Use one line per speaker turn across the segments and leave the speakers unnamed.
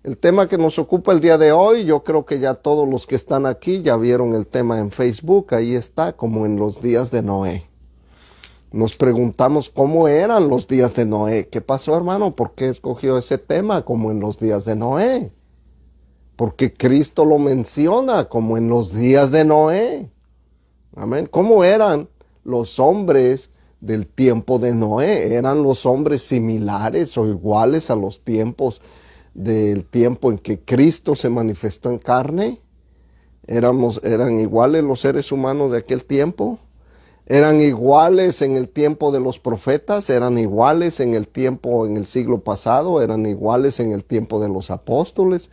El tema que nos ocupa el día de hoy, yo creo que ya todos los que están aquí ya vieron el tema en Facebook, ahí está, como en los días de Noé. Nos preguntamos cómo eran los días de Noé. ¿Qué pasó, hermano? ¿Por qué escogió ese tema como en los días de Noé? Porque Cristo lo menciona como en los días de Noé. Amén. ¿Cómo eran los hombres del tiempo de Noé? ¿Eran los hombres similares o iguales a los tiempos del tiempo en que Cristo se manifestó en carne? ¿Eran iguales los seres humanos de aquel tiempo? ¿Eran iguales en el tiempo de los profetas? ¿Eran iguales en el tiempo, en el siglo pasado? ¿Eran iguales en el tiempo de los apóstoles?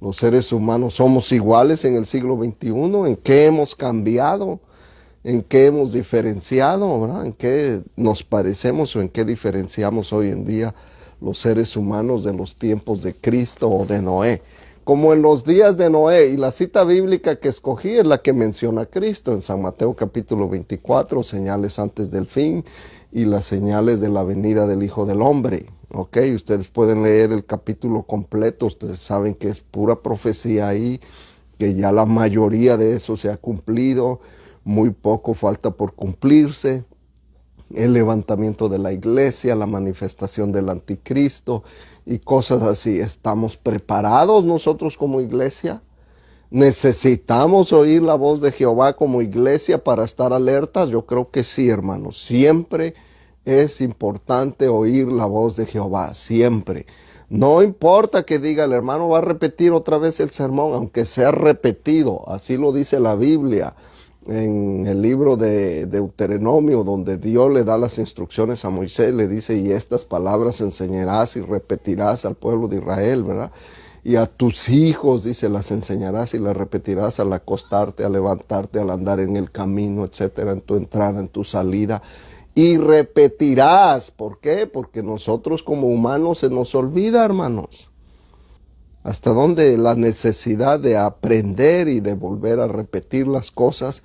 ¿Los seres humanos somos iguales en el siglo XXI? ¿En qué hemos cambiado? ¿En qué hemos diferenciado? ¿Verdad? ¿En qué nos parecemos o en qué diferenciamos hoy en día los seres humanos de los tiempos de Cristo o de Noé? Como en los días de Noé, y la cita bíblica que escogí es la que menciona a Cristo en San Mateo capítulo 24, señales antes del fin y las señales de la venida del Hijo del Hombre. Ok, ustedes pueden leer el capítulo completo, ustedes saben que es pura profecía ahí, que ya la mayoría de eso se ha cumplido, muy poco falta por cumplirse. El levantamiento de la iglesia, la manifestación del anticristo y cosas así. ¿Estamos preparados nosotros como iglesia? ¿Necesitamos oír la voz de Jehová como iglesia para estar alertas? Yo creo que sí, hermanos. Siempre es importante oír la voz de Jehová, siempre. No importa que diga el hermano va a repetir otra vez el sermón, aunque sea repetido, así lo dice la Biblia. En el libro de Deuteronomio, donde Dios le da las instrucciones a Moisés, le dice, y estas palabras enseñarás y repetirás al pueblo de Israel, ¿verdad? Y a tus hijos, dice, las enseñarás y las repetirás al acostarte, al levantarte, al andar en el camino, etcétera, en tu entrada, en tu salida. Y repetirás. ¿Por qué? Porque nosotros como humanos se nos olvida, hermanos. Hasta dónde la necesidad de aprender y de volver a repetir las cosas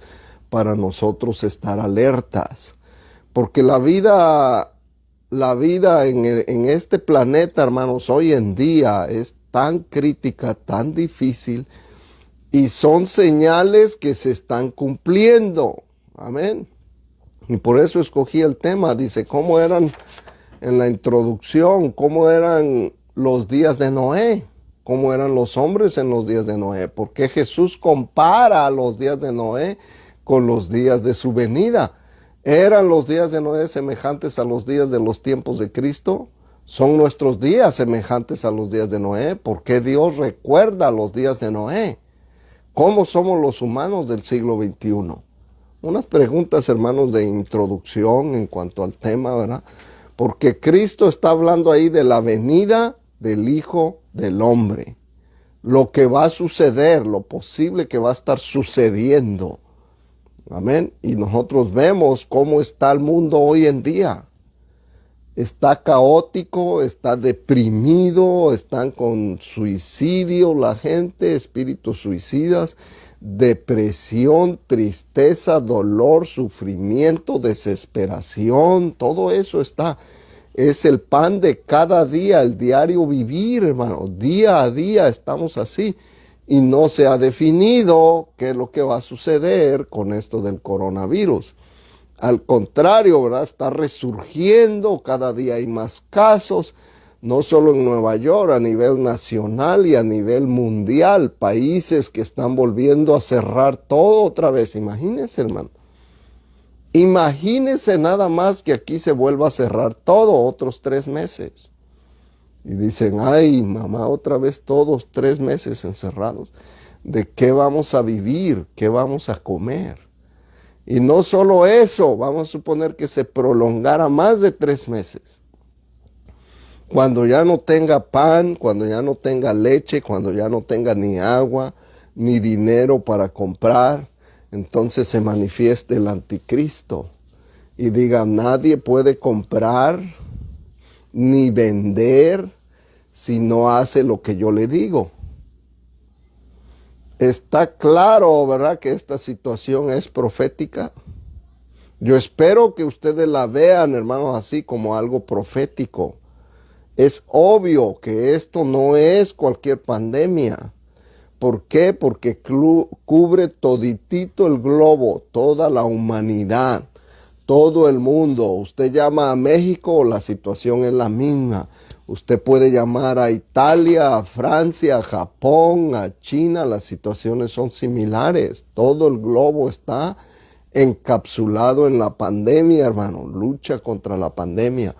para nosotros estar alertas. Porque la vida en este planeta, hermanos, hoy en día es tan crítica, tan difícil, y son señales que se están cumpliendo. Amén. Y por eso escogí el tema. Dice, ¿cómo eran en la introducción? ¿Cómo eran los días de Noé? ¿Cómo eran los hombres en los días de Noé? ¿Por qué Jesús compara los días de Noé con los días de su venida? ¿Eran los días de Noé semejantes a los días de los tiempos de Cristo? ¿Son nuestros días semejantes a los días de Noé? ¿Por qué Dios recuerda los días de Noé? ¿Cómo somos los humanos del siglo XXI? Unas preguntas, hermanos, de introducción en cuanto al tema, ¿verdad? Porque Cristo está hablando ahí de la venida del Hijo del Hombre. Lo que va a suceder, lo posible que va a estar sucediendo. Amén. Y nosotros vemos cómo está el mundo hoy en día. Está caótico, está deprimido, están con suicidio la gente, espíritus suicidas, depresión, tristeza, dolor, sufrimiento, desesperación, todo eso está. Es el pan de cada día, el diario vivir, hermano. Día a día estamos así. Y no se ha definido qué es lo que va a suceder con esto del coronavirus. Al contrario, ¿verdad? Está resurgiendo, cada día hay más casos, no solo en Nueva York, a nivel nacional y a nivel mundial. Países que están volviendo a cerrar todo otra vez. Imagínense, hermano. Imagínense nada más que aquí se vuelva a cerrar todo otros 3 meses. Y dicen, ay, mamá, otra vez todos 3 meses encerrados. ¿De qué vamos a vivir? ¿Qué vamos a comer? Y no solo eso, vamos a suponer que se prolongara más de 3 meses. Cuando ya no tenga pan, cuando ya no tenga leche, cuando ya no tenga ni agua, ni dinero para comprar, entonces se manifieste el anticristo y diga, nadie puede comprar ni vender si no hace lo que yo le digo. Está claro, ¿verdad?, que esta situación es profética. Yo espero que ustedes la vean, hermanos, así como algo profético. Es obvio que esto no es cualquier pandemia. ¿Por qué? Porque cubre toditito el globo, toda la humanidad, todo el mundo. Usted llama a México, la situación es la misma. Usted puede llamar a Italia, a Francia, a Japón, a China, las situaciones son similares. Todo el globo está encapsulado en la pandemia, hermano. Lucha contra la pandemia.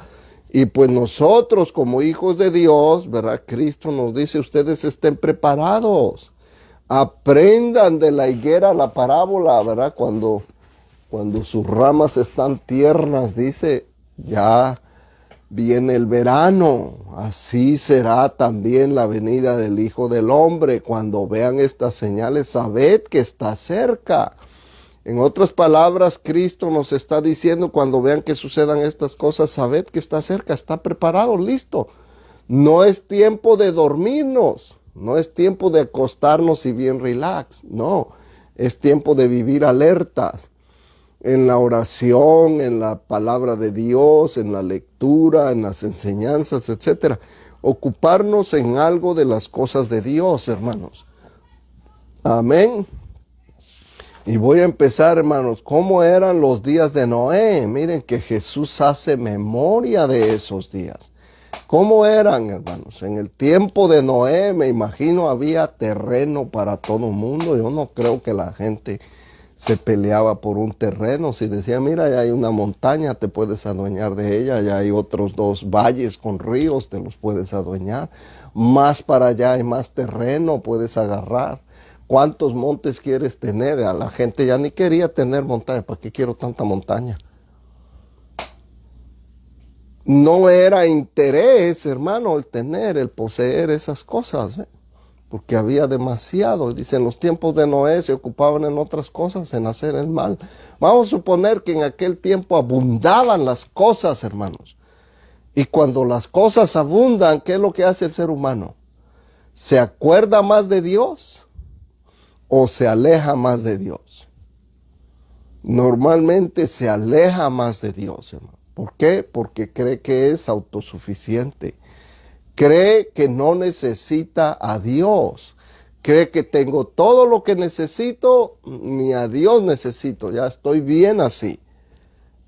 Y pues nosotros como hijos de Dios, ¿verdad? Cristo nos dice, ustedes estén preparados. Aprendan de la higuera la parábola, ¿verdad? Cuando sus ramas están tiernas, dice, ya viene el verano. Así será también la venida del Hijo del Hombre. Cuando vean estas señales, sabed que está cerca. En otras palabras, Cristo nos está diciendo, cuando vean que sucedan estas cosas, sabed que está cerca, está preparado, listo. No es tiempo de dormirnos, no es tiempo de acostarnos y bien relax, no. Es tiempo de vivir alertas en la oración, en la palabra de Dios, en la lectura, en las enseñanzas, etc. Ocuparnos en algo de las cosas de Dios, hermanos. Amén. Y voy a empezar, hermanos, ¿cómo eran los días de Noé? Miren que Jesús hace memoria de esos días. ¿Cómo eran, hermanos? En el tiempo de Noé, me imagino, había terreno para todo el mundo. Yo no creo que la gente se peleaba por un terreno. Si decía, mira, ya hay una montaña, te puedes adueñar de ella. Ya hay otros 2 valles con ríos, te los puedes adueñar. Más para allá hay más terreno, puedes agarrar. ¿Cuántos montes quieres tener? A la gente ya ni quería tener montaña. ¿Para qué quiero tanta montaña? No era interés, hermano, el tener, el poseer esas cosas, ¿eh? Porque había demasiado. Dice, en los tiempos de Noé se ocupaban en otras cosas, en hacer el mal. Vamos a suponer que en aquel tiempo abundaban las cosas, hermanos. Y cuando las cosas abundan, ¿qué es lo que hace el ser humano? ¿Se acuerda más de Dios o se aleja más de Dios? Normalmente se aleja más de Dios, hermano. ¿Por qué? Porque cree que es autosuficiente. Cree que no necesita a Dios. Cree que tengo todo lo que necesito, ni a Dios necesito. Ya estoy bien así.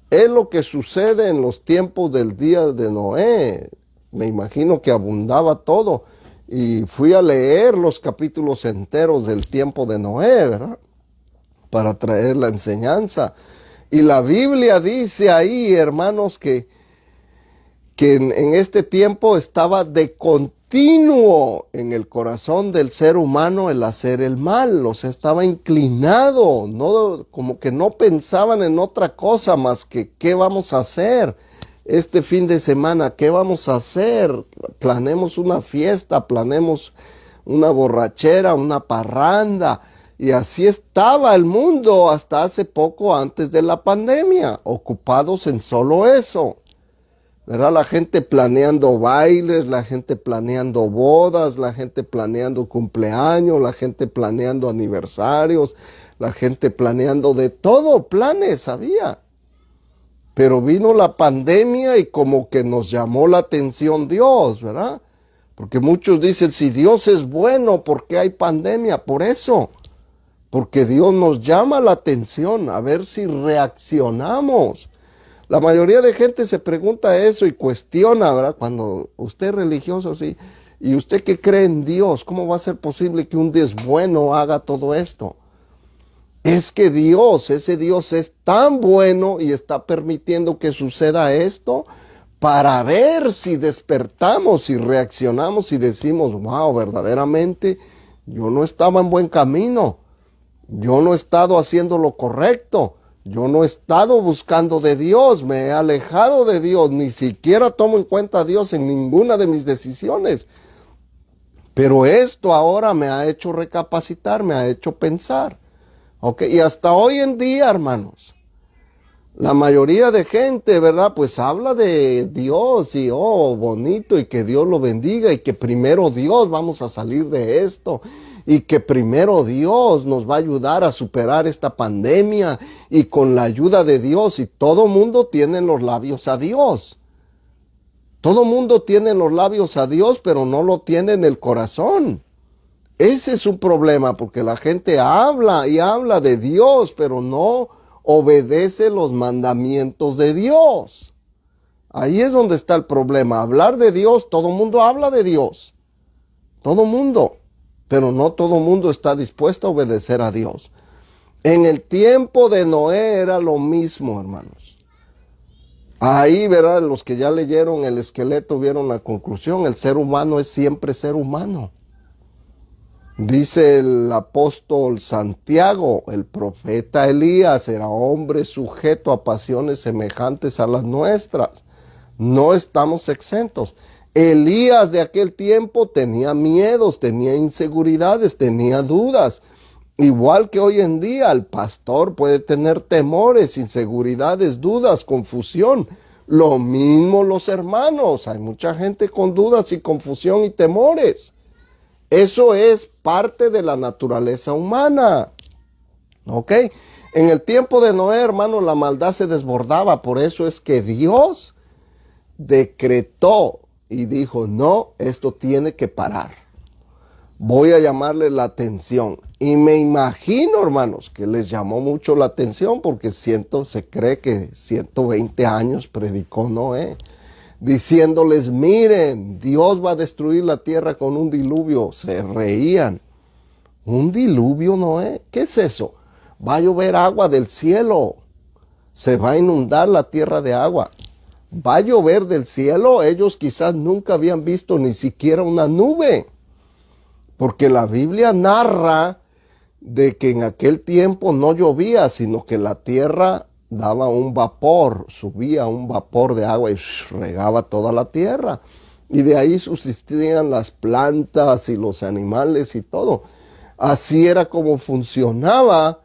Es lo que sucede en los tiempos del día de Noé. Me imagino que abundaba todo. Y fui a leer los capítulos enteros del tiempo de Noé, ¿verdad? Para traer la enseñanza. Y la Biblia dice ahí, hermanos, que en este tiempo estaba de continuo en el corazón del ser humano el hacer el mal. O sea, estaba inclinado, no, como que no pensaban en otra cosa más que qué vamos a hacer este fin de semana, qué vamos a hacer. Planemos una fiesta, planemos una borrachera, una parranda. Y así estaba el mundo hasta hace poco antes de la pandemia, ocupados en solo eso. ¿Verdad? La gente planeando bailes, la gente planeando bodas, la gente planeando cumpleaños, la gente planeando aniversarios, la gente planeando de todo, planes había. Pero vino la pandemia y como que nos llamó la atención Dios, ¿verdad? Porque muchos dicen, si Dios es bueno, ¿por qué hay pandemia? Por eso. Porque Dios nos llama la atención a ver si reaccionamos. La mayoría de gente se pregunta eso y cuestiona, ¿verdad? Cuando usted es religioso, sí, y usted que cree en Dios, ¿cómo va a ser posible que un Dios bueno haga todo esto? Es que Dios, ese Dios es tan bueno y está permitiendo que suceda esto para ver si despertamos, si reaccionamos y decimos, wow, verdaderamente yo no estaba en buen camino. Yo no he estado haciendo lo correcto. Yo no he estado buscando de Dios. Me he alejado de Dios. Ni siquiera tomo en cuenta a Dios en ninguna de mis decisiones. Pero esto ahora me ha hecho recapacitar, me ha hecho pensar. ¿Ok? Y hasta hoy en día, hermanos, la mayoría de gente, ¿verdad? Pues habla de Dios y, oh, bonito, y que Dios lo bendiga, y que primero Dios vamos a salir de esto, y que primero Dios nos va a ayudar a superar esta pandemia, y con la ayuda de Dios, y todo mundo tiene en los labios a Dios. Todo mundo tiene en los labios a Dios, pero no lo tiene en el corazón. Ese es un problema, porque la gente habla y habla de Dios, pero no obedece los mandamientos de Dios. Ahí es donde está el problema. Hablar de Dios, todo mundo habla de Dios. Todo mundo. Pero no todo mundo está dispuesto a obedecer a Dios. En el tiempo de Noé era lo mismo, hermanos. Ahí, ¿verdad? Los que ya leyeron el esqueleto vieron la conclusión. El ser humano es siempre ser humano. Dice el apóstol Santiago, el profeta Elías era hombre sujeto a pasiones semejantes a las nuestras. No estamos exentos. Elías de aquel tiempo tenía miedos, tenía inseguridades, tenía dudas. Igual que hoy en día el pastor puede tener temores, inseguridades, dudas, confusión. Lo mismo los hermanos. Hay mucha gente con dudas y confusión y temores. Eso es parte de la naturaleza humana. ¿Ok? En el tiempo de Noé, hermano, la maldad se desbordaba. Por eso es que Dios decretó y dijo, no, esto tiene que parar. Voy a llamarle la atención. Y me imagino, hermanos, que les llamó mucho la atención porque se cree que 120 años predicó Noé, diciéndoles, miren, Dios va a destruir la tierra con un diluvio. Se reían. ¿Un diluvio, Noé? ¿Qué es eso? Va a llover agua del cielo. Se va a inundar la tierra de agua. Va a llover del cielo. Ellos quizás nunca habían visto ni siquiera una nube. Porque la Biblia narra de que en aquel tiempo no llovía, sino que la tierra daba un vapor, subía un vapor de agua y regaba toda la tierra. Y de ahí subsistían las plantas y los animales y todo. Así era como funcionaba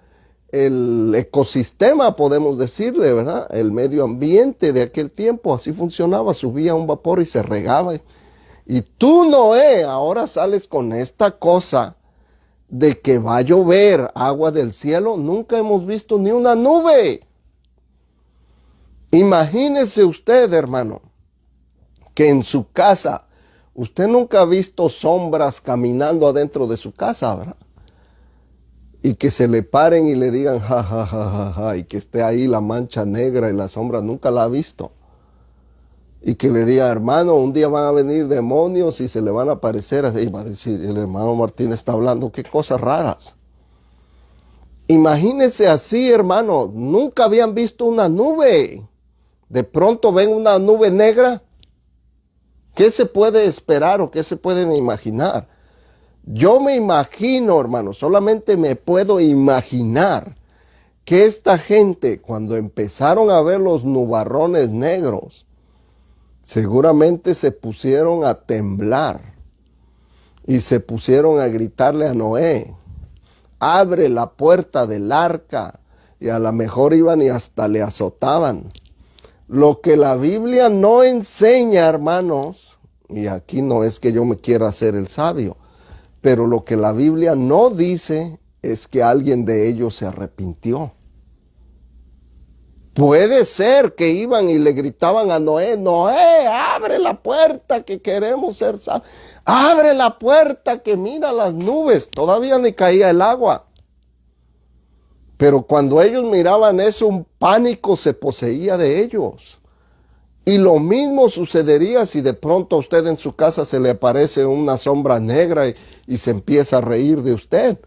el ecosistema, podemos decirle, ¿verdad? El medio ambiente de aquel tiempo, así funcionaba, subía un vapor y se regaba. Y tú, Noé, ahora sales con esta cosa de que va a llover agua del cielo. Nunca hemos visto ni una nube. Imagínese usted, hermano, que en su casa, usted nunca ha visto sombras caminando adentro de su casa, ¿verdad? Y que se le paren y le digan, ja, ja, ja, ja, ja, y que esté ahí la mancha negra y la sombra, nunca la ha visto. Y que le diga, hermano, un día van a venir demonios y se le van a aparecer así. Y va a decir, el hermano Martín está hablando, qué cosas raras. Imagínense así, hermano, nunca habían visto una nube. De pronto ven una nube negra. ¿Qué se puede esperar o qué se pueden imaginar? Yo me imagino, hermano, solamente me puedo imaginar que esta gente, cuando empezaron a ver los nubarrones negros, seguramente se pusieron a temblar y se pusieron a gritarle a Noé, abre la puerta del arca, y a lo mejor iban y hasta le azotaban. Lo que la Biblia no enseña, hermanos, y aquí no es que yo me quiera hacer el sabio, pero lo que la Biblia no dice es que alguien de ellos se arrepintió. Puede ser que iban y le gritaban a Noé, Noé, abre la puerta que queremos ser salvos. Abre la puerta que mira las nubes. Todavía ni caía el agua. Pero cuando ellos miraban eso, un pánico se poseía de ellos. Y lo mismo sucedería si de pronto a usted en su casa se le aparece una sombra negra y se empieza a reír de usted.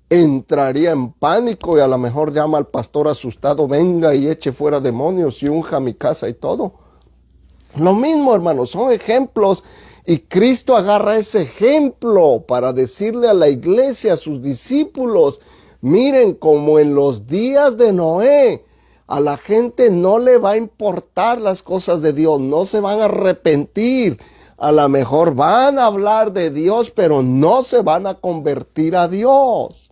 Entraría en pánico y a lo mejor llama al pastor asustado, venga y eche fuera demonios y unja mi casa y todo. Lo mismo, hermanos, son ejemplos y Cristo agarra ese ejemplo para decirle a la iglesia, a sus discípulos, miren, como en los días de Noé, a la gente no le va a importar las cosas de Dios, no se van a arrepentir. A lo mejor van a hablar de Dios, pero no se van a convertir a Dios.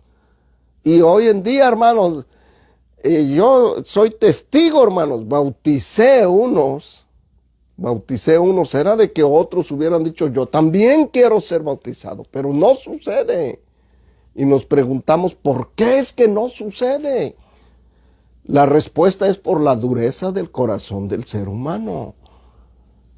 Y hoy en día, hermanos, yo soy testigo, hermanos, bauticé unos, era de que otros hubieran dicho, yo también quiero ser bautizado, pero no sucede. Y nos preguntamos, ¿por qué es que no sucede? La respuesta es por la dureza del corazón del ser humano.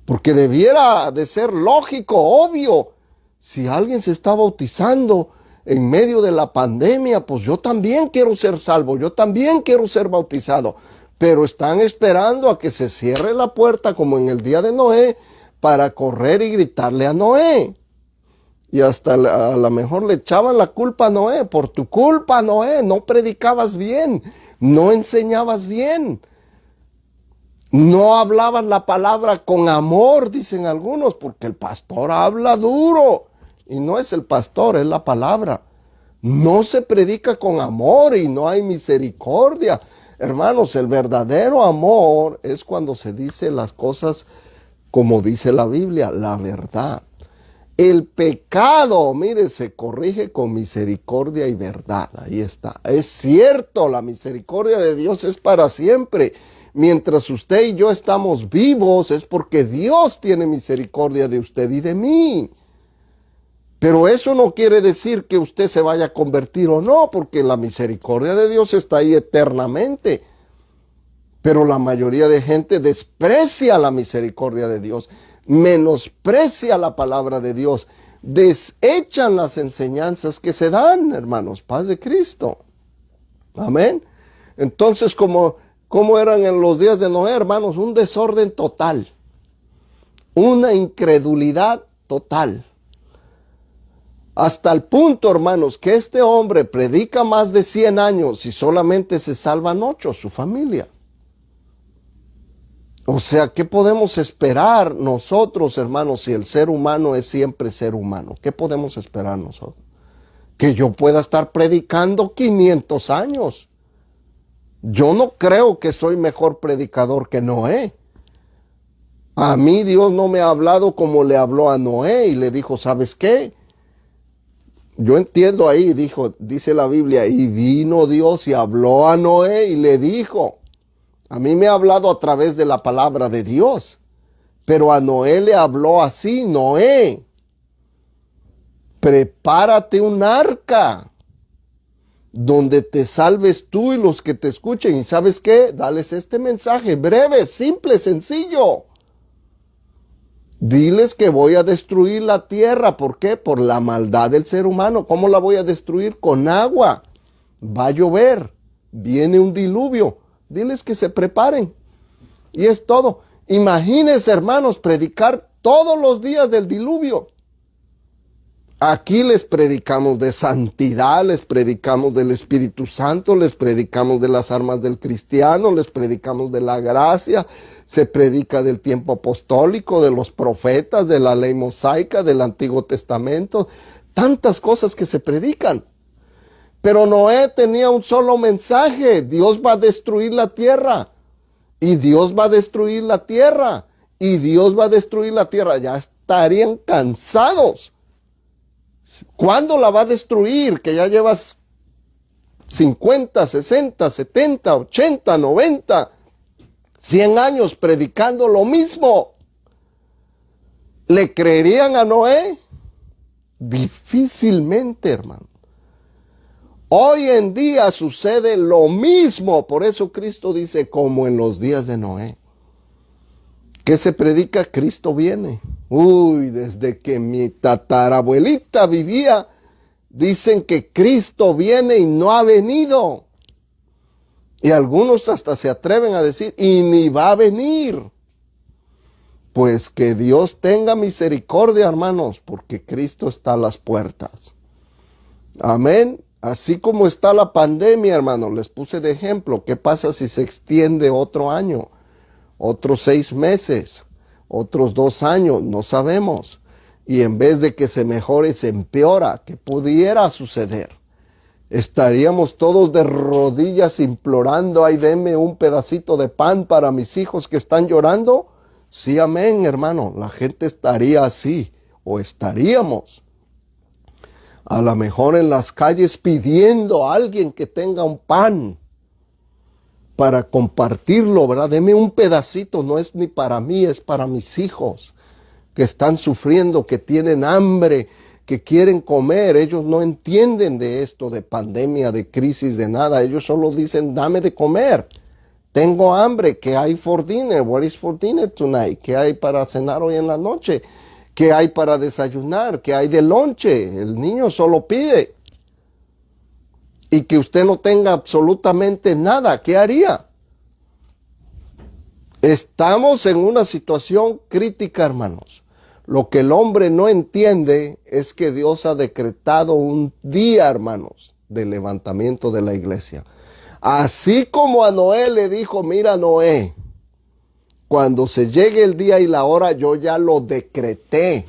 Porque debiera de ser lógico, obvio. Si alguien se está bautizando en medio de la pandemia, pues yo también quiero ser salvo, yo también quiero ser bautizado. Pero están esperando a que se cierre la puerta como en el día de Noé para correr y gritarle a Noé. Y hasta a lo mejor le echaban la culpa a Noé. Por tu culpa, Noé, no predicabas bien, no enseñabas bien. No hablabas la palabra con amor, dicen algunos, porque el pastor habla duro. Y no es el pastor, es la palabra. No se predica con amor y no hay misericordia. Hermanos, el verdadero amor es cuando se dice las cosas como dice la Biblia, la verdad. El pecado, mire, se corrige con misericordia y verdad. Ahí está. Es cierto, la misericordia de Dios es para siempre. Mientras usted y yo estamos vivos, es porque Dios tiene misericordia de usted y de mí. Pero eso no quiere decir que usted se vaya a convertir o no, porque la misericordia de Dios está ahí eternamente. Pero la mayoría de gente desprecia la misericordia de Dios, menosprecia la palabra de Dios, desechan las enseñanzas que se dan, hermanos, paz de Cristo. Amén. Entonces, como eran en los días de Noé, hermanos, un desorden total, una incredulidad total. Hasta el punto, hermanos, que este hombre predica más de 100 años y solamente se salvan 8, su familia. O sea, ¿qué podemos esperar nosotros, hermanos, si el ser humano es siempre ser humano? ¿Qué podemos esperar nosotros? Que yo pueda estar predicando 500 años. Yo no creo que soy mejor predicador que Noé. A mí Dios no me ha hablado como le habló a Noé y le dijo, ¿sabes qué? Yo entiendo ahí, dice la Biblia, y vino Dios y habló a Noé y le dijo, a mí me ha hablado a través de la palabra de Dios, pero a Noé le habló así, Noé, prepárate un arca donde te salves tú y los que te escuchen. ¿Y sabes qué? Dales este mensaje breve, simple, sencillo. Diles que voy a destruir la tierra. ¿Por qué? Por la maldad del ser humano. ¿Cómo la voy a destruir? Con agua. Va a llover. Viene un diluvio. Diles que se preparen. Y es todo. Imagínense, hermanos, predicar todos los días del diluvio. Aquí les predicamos de santidad, les predicamos del Espíritu Santo, les predicamos de las armas del cristiano, les predicamos de la gracia, se predica del tiempo apostólico, de los profetas, de la ley mosaica, del Antiguo Testamento, tantas cosas que se predican. Pero Noé tenía un solo mensaje: Dios va a destruir la tierra, y Dios va a destruir la tierra, y Dios va a destruir la tierra. Ya estarían cansados. ¿Cuándo la va a destruir? Que ya llevas 50, 60, 70, 80, 90, 100 años predicando lo mismo. ¿Le creerían a Noé? Difícilmente, hermano. Hoy en día sucede lo mismo. Por eso Cristo dice, como en los días de Noé. ¿Qué se predica? Cristo viene. Uy, desde que mi tatarabuelita vivía, dicen que Cristo viene y no ha venido. Y algunos hasta se atreven a decir, y ni va a venir. Pues que Dios tenga misericordia, hermanos, porque Cristo está a las puertas. Amén. Así como está la pandemia, hermanos, les puse de ejemplo. ¿Qué pasa si se extiende otro año? Otros 6 meses, otros 2 años, no sabemos. Y en vez de que se mejore, se empeora. ¿Qué pudiera suceder? Estaríamos todos de rodillas implorando, ay, deme un pedacito de pan para mis hijos que están llorando. Sí, amén, hermano. La gente estaría así, o estaríamos a lo mejor en las calles pidiendo a alguien que tenga un pan para compartirlo, ¿verdad? Deme un pedacito, no es ni para mí, es para mis hijos que están sufriendo, que tienen hambre, que quieren comer. Ellos no entienden de esto, de pandemia, de crisis, de nada. Ellos solo dicen, dame de comer, Tengo hambre. ¿Qué hay for dinner? What is for dinner tonight? ¿Qué hay para cenar hoy en la noche? ¿Qué hay para desayunar? ¿Qué hay de lonche? El niño solo pide. Y que usted no tenga absolutamente nada. ¿Qué haría? Estamos en una situación crítica, hermanos. Lo que el hombre no entiende es que Dios ha decretado un día, hermanos, de levantamiento de la iglesia. Así como a Noé le dijo, mira Noé, cuando se llegue el día y la hora, yo ya lo decreté.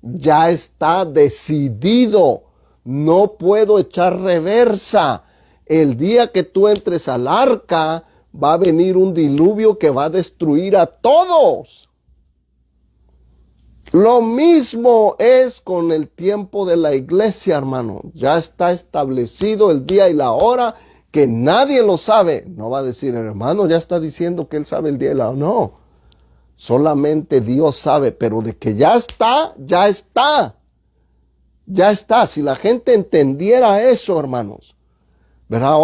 Ya está decidido. No puedo echar reversa. El día que tú entres al arca, va a venir un diluvio que va a destruir a todos. Lo mismo es con el tiempo de la iglesia, hermano. Ya está establecido el día y la hora que nadie lo sabe. No va a decir, hermano, ya está diciendo que él sabe el día y la hora. No, solamente Dios sabe, pero de que ya está, ya está. Ya está. Si la gente entendiera eso, hermanos, verá,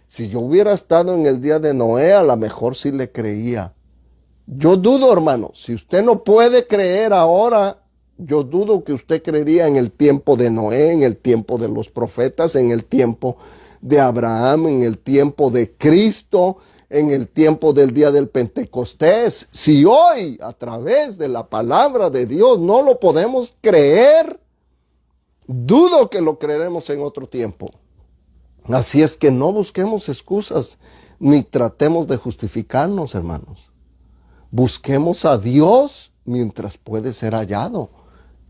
si yo hubiera estado en el día de Noé, a lo mejor sí le creía. Yo dudo, hermano, si usted no puede creer ahora, yo dudo que usted creería en el tiempo de Noé, en el tiempo de los profetas, en el tiempo de Abraham, en el tiempo de Cristo, en el tiempo del día del Pentecostés. Si hoy, a través de la palabra de Dios, no lo podemos creer, dudo que lo creeremos en otro tiempo. Así es que no busquemos excusas, ni tratemos de justificarnos, hermanos. Busquemos a Dios mientras puede ser hallado.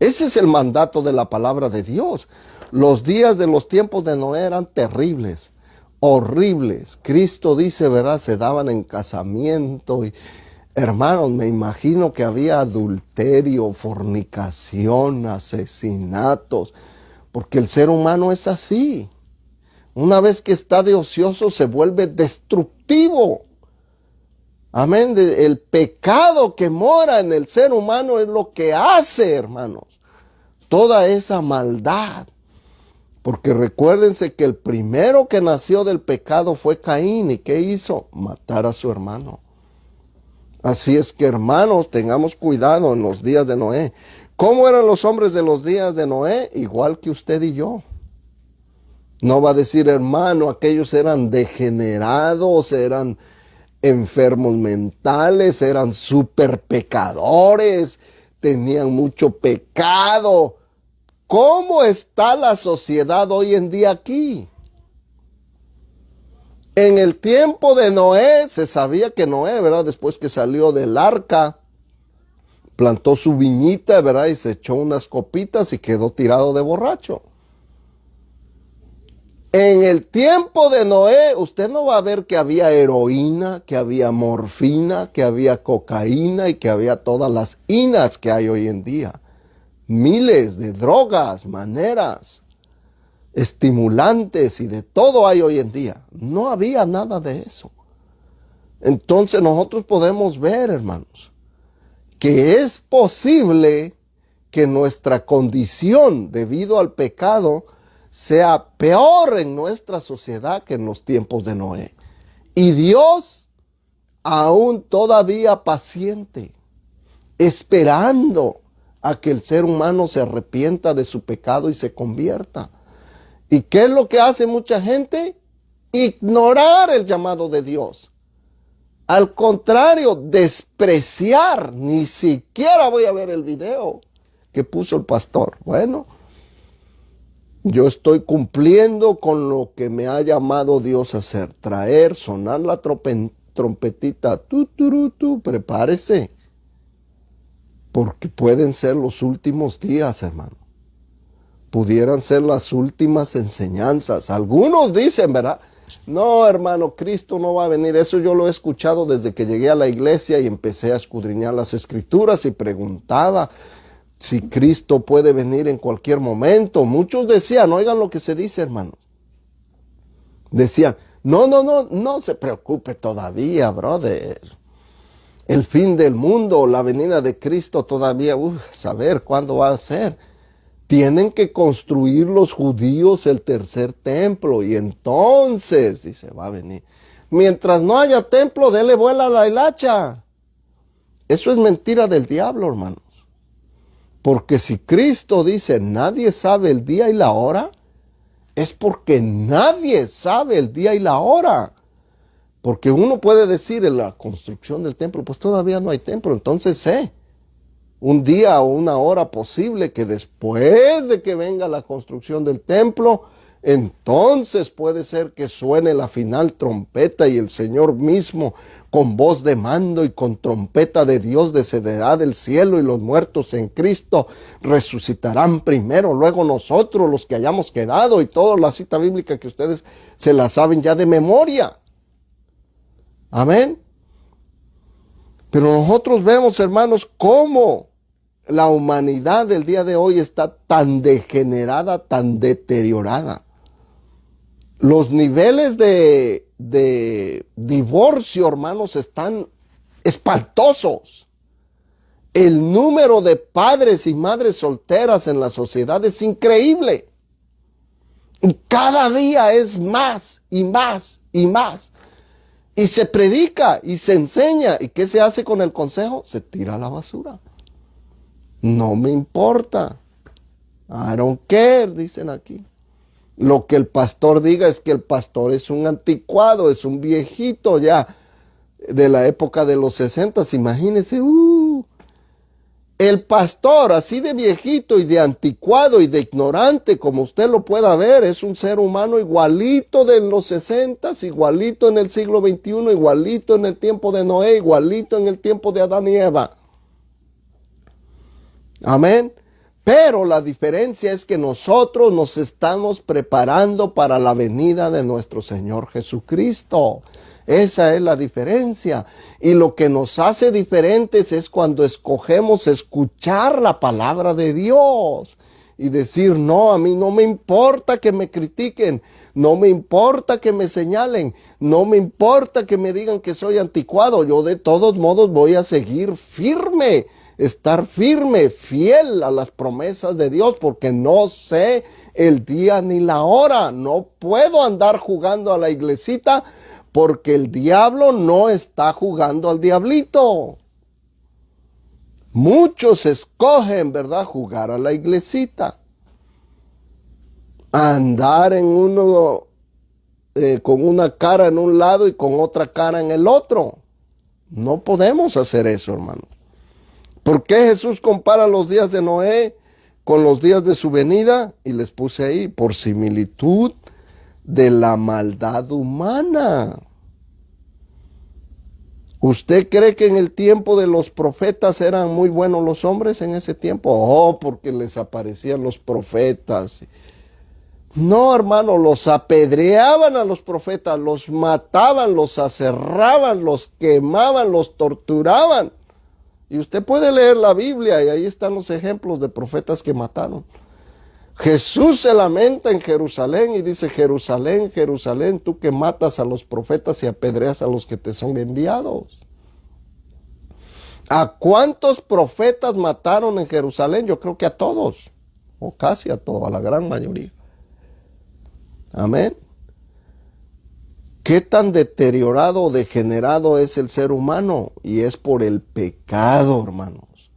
Ese es el mandato de la palabra de Dios. Los días de los tiempos de Noé eran terribles, horribles. Cristo dice, ¿verdad? Se daban en casamiento. Y, hermanos, me imagino que había adulterio, fornicación, asesinatos, porque el ser humano es así. Una vez que está de ocioso se vuelve destructivo. Amén. El pecado que mora en el ser humano es lo que hace, hermanos, toda esa maldad. Porque recuérdense que el primero que nació del pecado fue Caín. ¿Y qué hizo? Matar a su hermano. Así es que, hermanos, tengamos cuidado en los días de Noé. ¿Cómo eran los hombres de los días de Noé? Igual que usted y yo. No va a decir, hermano, aquellos eran degenerados, eran enfermos mentales, eran super pecadores, tenían mucho pecado. ¿Cómo está la sociedad hoy en día aquí? En el tiempo de Noé, se sabía que Noé, ¿verdad? Después que salió del arca, plantó su viñita, ¿verdad? Y se echó unas copitas y quedó tirado de borracho. En el tiempo de Noé, usted no va a ver que había heroína, que había morfina, que había cocaína y que había todas las inas que hay hoy en día. Miles de drogas, maneras, estimulantes y de todo hay hoy en día. No había nada de eso. Entonces nosotros podemos ver, hermanos, que es posible que nuestra condición debido al pecado sea peor en nuestra sociedad que en los tiempos de Noé. Y Dios aún todavía paciente, esperando a que el ser humano se arrepienta de su pecado y se convierta. ¿Y qué es lo que hace mucha gente? Ignorar el llamado de Dios. Al contrario, despreciar. Ni siquiera voy a ver el video que puso el pastor. Bueno, yo estoy cumpliendo con lo que me ha llamado Dios a hacer. Traer, sonar la trompetita. Prepárese. Porque pueden ser los últimos días, hermano. Pudieran ser las últimas enseñanzas. Algunos dicen, ¿verdad? No, hermano, Cristo no va a venir. Eso yo lo he escuchado desde que llegué a la iglesia y empecé a escudriñar las escrituras y preguntaba si Cristo puede venir en cualquier momento. Muchos decían, oigan lo que se dice, hermano. Decían, no se preocupe todavía, brother. El fin del mundo, la venida de Cristo todavía, saber cuándo va a ser. Tienen que construir los judíos el tercer templo y entonces, dice, va a venir. Mientras no haya templo, dele vuela a la hilacha. Eso es mentira del diablo, hermanos. Porque si Cristo dice, nadie sabe el día y la hora, es porque nadie sabe el día y la hora. Porque uno puede decir en la construcción del templo, pues todavía no hay templo, entonces sé un día o una hora posible que después de que venga la construcción del templo, entonces puede ser que suene la final trompeta y el Señor mismo con voz de mando y con trompeta de Dios descenderá del cielo y los muertos en Cristo resucitarán primero, luego nosotros los que hayamos quedado y toda la cita bíblica que ustedes se la saben ya de memoria. Amén. Pero nosotros vemos, hermanos, cómo la humanidad del día de hoy está tan degenerada, tan deteriorada. Los niveles de divorcio, hermanos, están espantosos. El número de padres y madres solteras en la sociedad es increíble. Y cada día es más y más y más. Y se predica y se enseña. ¿Y qué se hace con el consejo? Se tira a la basura. No me importa. I don't care, dicen aquí. Lo que el pastor diga es que el pastor es un anticuado, es un viejito ya de la época de los 60. Imagínense, el pastor así de viejito y de anticuado y de ignorante, como usted lo pueda ver, es un ser humano igualito de los 60, igualito en el siglo XXI, igualito en el tiempo de Noé, igualito en el tiempo de Adán y Eva. Amén. Pero la diferencia es que nosotros nos estamos preparando para la venida de nuestro Señor Jesucristo. Esa es la diferencia. Y lo que nos hace diferentes es cuando escogemos escuchar la palabra de Dios y decir, no, a mí no me importa que me critiquen, no me importa que me señalen, no me importa que me digan que soy anticuado, yo de todos modos voy a seguir firme, estar firme, fiel a las promesas de Dios, porque no sé el día ni la hora, no puedo andar jugando a la iglesita, porque el diablo no está jugando al diablito. Muchos escogen, ¿verdad?, jugar a la iglesita. Andar en uno con una cara en un lado y con otra cara en el otro. No podemos hacer eso, hermano. ¿Por qué Jesús compara los días de Noé con los días de su venida? Y les puse ahí, por similitud de la maldad humana. ¿Usted cree que en el tiempo de los profetas eran muy buenos los hombres en ese tiempo? Oh, porque les aparecían los profetas. No, hermano, los apedreaban a los profetas, los mataban, los aserraban, los quemaban, los torturaban. Y usted puede leer la Biblia y ahí están los ejemplos de profetas que mataron. Jesús se lamenta en Jerusalén y dice, Jerusalén, Jerusalén, tú que matas a los profetas y apedreas a los que te son enviados. ¿A cuántos profetas mataron en Jerusalén? Yo creo que a todos, o casi a todos, a la gran mayoría. Amén. ¿Qué tan deteriorado o degenerado es el ser humano? Y es por el pecado, hermanos.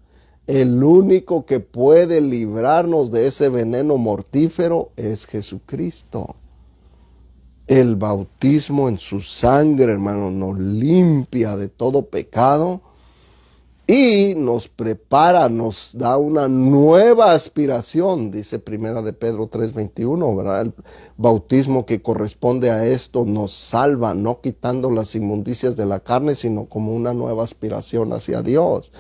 El único que puede librarnos de ese veneno mortífero es Jesucristo. El bautismo en su sangre, hermano, nos limpia de todo pecado y nos prepara, nos da una nueva aspiración, dice Primera de Pedro 3:21, ¿verdad? El bautismo que corresponde a esto nos salva, no quitando las inmundicias de la carne, sino como una nueva aspiración hacia Dios.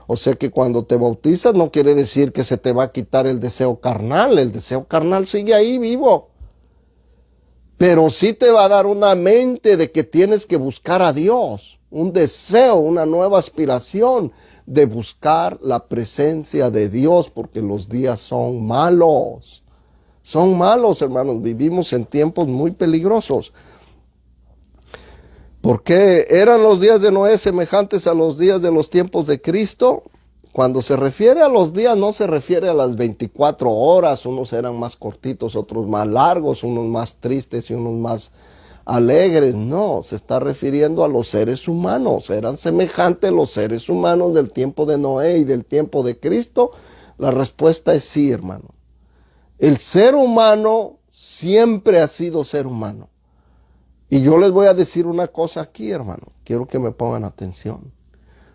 O sea que cuando te bautizas no quiere decir que se te va a quitar el deseo carnal sigue ahí vivo. Pero sí te va a dar una mente de que tienes que buscar a Dios, un deseo, una nueva aspiración de buscar la presencia de Dios, porque los días son malos. Son malos, hermanos, vivimos en tiempos muy peligrosos. ¿Por qué eran los días de Noé semejantes a los días de los tiempos de Cristo? Cuando se refiere a los días no se refiere a las 24 horas, unos eran más cortitos, otros más largos, unos más tristes y unos más alegres. No, se está refiriendo a los seres humanos. ¿Eran semejantes los seres humanos del tiempo de Noé y del tiempo de Cristo? La respuesta es sí, hermano. El ser humano siempre ha sido ser humano. Y yo les voy a decir una cosa aquí, hermano. Quiero que me pongan atención.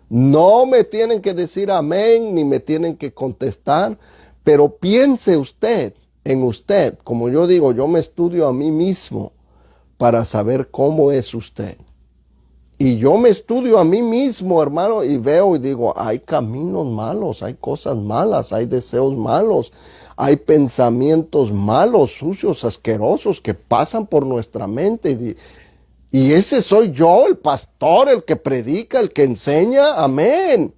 No me tienen que decir amén, ni me tienen que contestar, pero piense usted en usted. Como yo digo, yo me estudio a mí mismo para saber cómo es usted. Y yo me estudio a mí mismo, hermano, y veo y digo, hay caminos malos, hay cosas malas, hay deseos malos, hay pensamientos malos, sucios, asquerosos que pasan por nuestra mente. Y ese soy yo, el pastor, el que predica, el que enseña. Amén.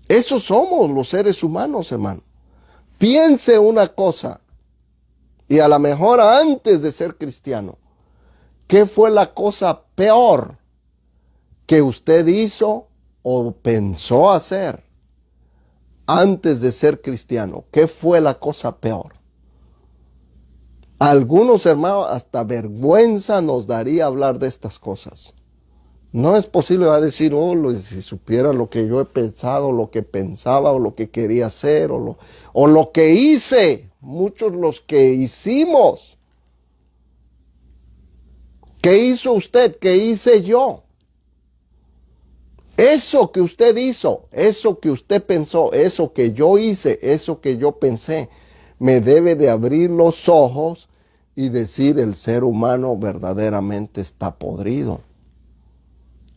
Esos somos los seres humanos, hermano. Piense una cosa, y a lo mejor antes de ser cristiano, ¿qué fue la cosa peor que usted hizo o pensó hacer antes de ser cristiano? ¿Qué fue la cosa peor? Algunos hermanos hasta vergüenza nos daría hablar de estas cosas. No es posible, va a decir, oh, si supiera lo que yo he pensado, lo que pensaba o lo que quería hacer o lo que hice, muchos los que hicimos. ¿Qué hizo usted? ¿Qué hice yo? Eso que usted hizo, eso que usted pensó, eso que yo hice, eso que yo pensé, me debe de abrir los ojos y decir, el ser humano verdaderamente está podrido.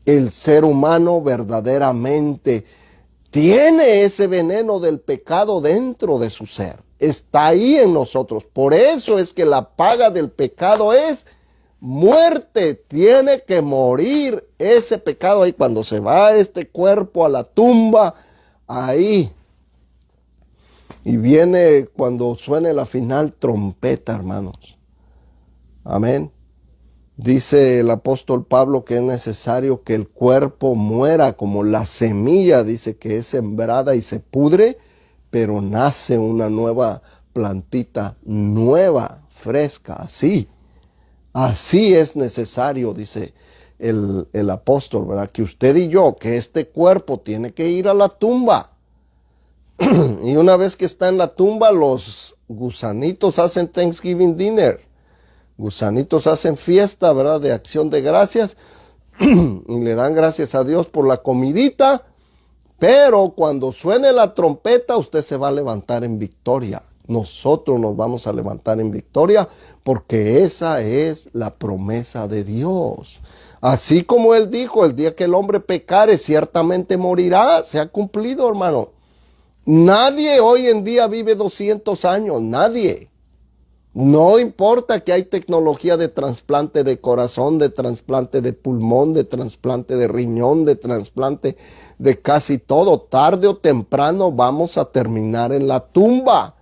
El ser humano verdaderamente tiene ese veneno del pecado dentro de su ser. Está ahí en nosotros. Por eso es que la paga del pecado es muerte. Tiene que morir ese pecado ahí. Cuando se va este cuerpo a la tumba, ahí. Y viene cuando suene la final trompeta, hermanos. Amén. Dice el apóstol Pablo que es necesario que el cuerpo muera como la semilla, dice que es sembrada y se pudre, pero nace una nueva plantita nueva, fresca, así. Así es necesario, dice el apóstol, ¿verdad? Que usted y yo, que este cuerpo tiene que ir a la tumba. Y una vez que está en la tumba, los gusanitos hacen Thanksgiving dinner. Gusanitos hacen fiesta, ¿verdad? De acción de gracias. Y le dan gracias a Dios por la comidita. Pero cuando suene la trompeta, usted se va a levantar en victoria. Nosotros nos vamos a levantar en victoria porque esa es la promesa de Dios. Así como Él dijo, el día que el hombre pecare, ciertamente morirá. Se ha cumplido, hermano. Nadie hoy en día vive 200 años. Nadie. No importa que hay tecnología de trasplante de corazón, de trasplante de pulmón, de trasplante de riñón, de trasplante de casi todo. Tarde o temprano vamos a terminar en la tumba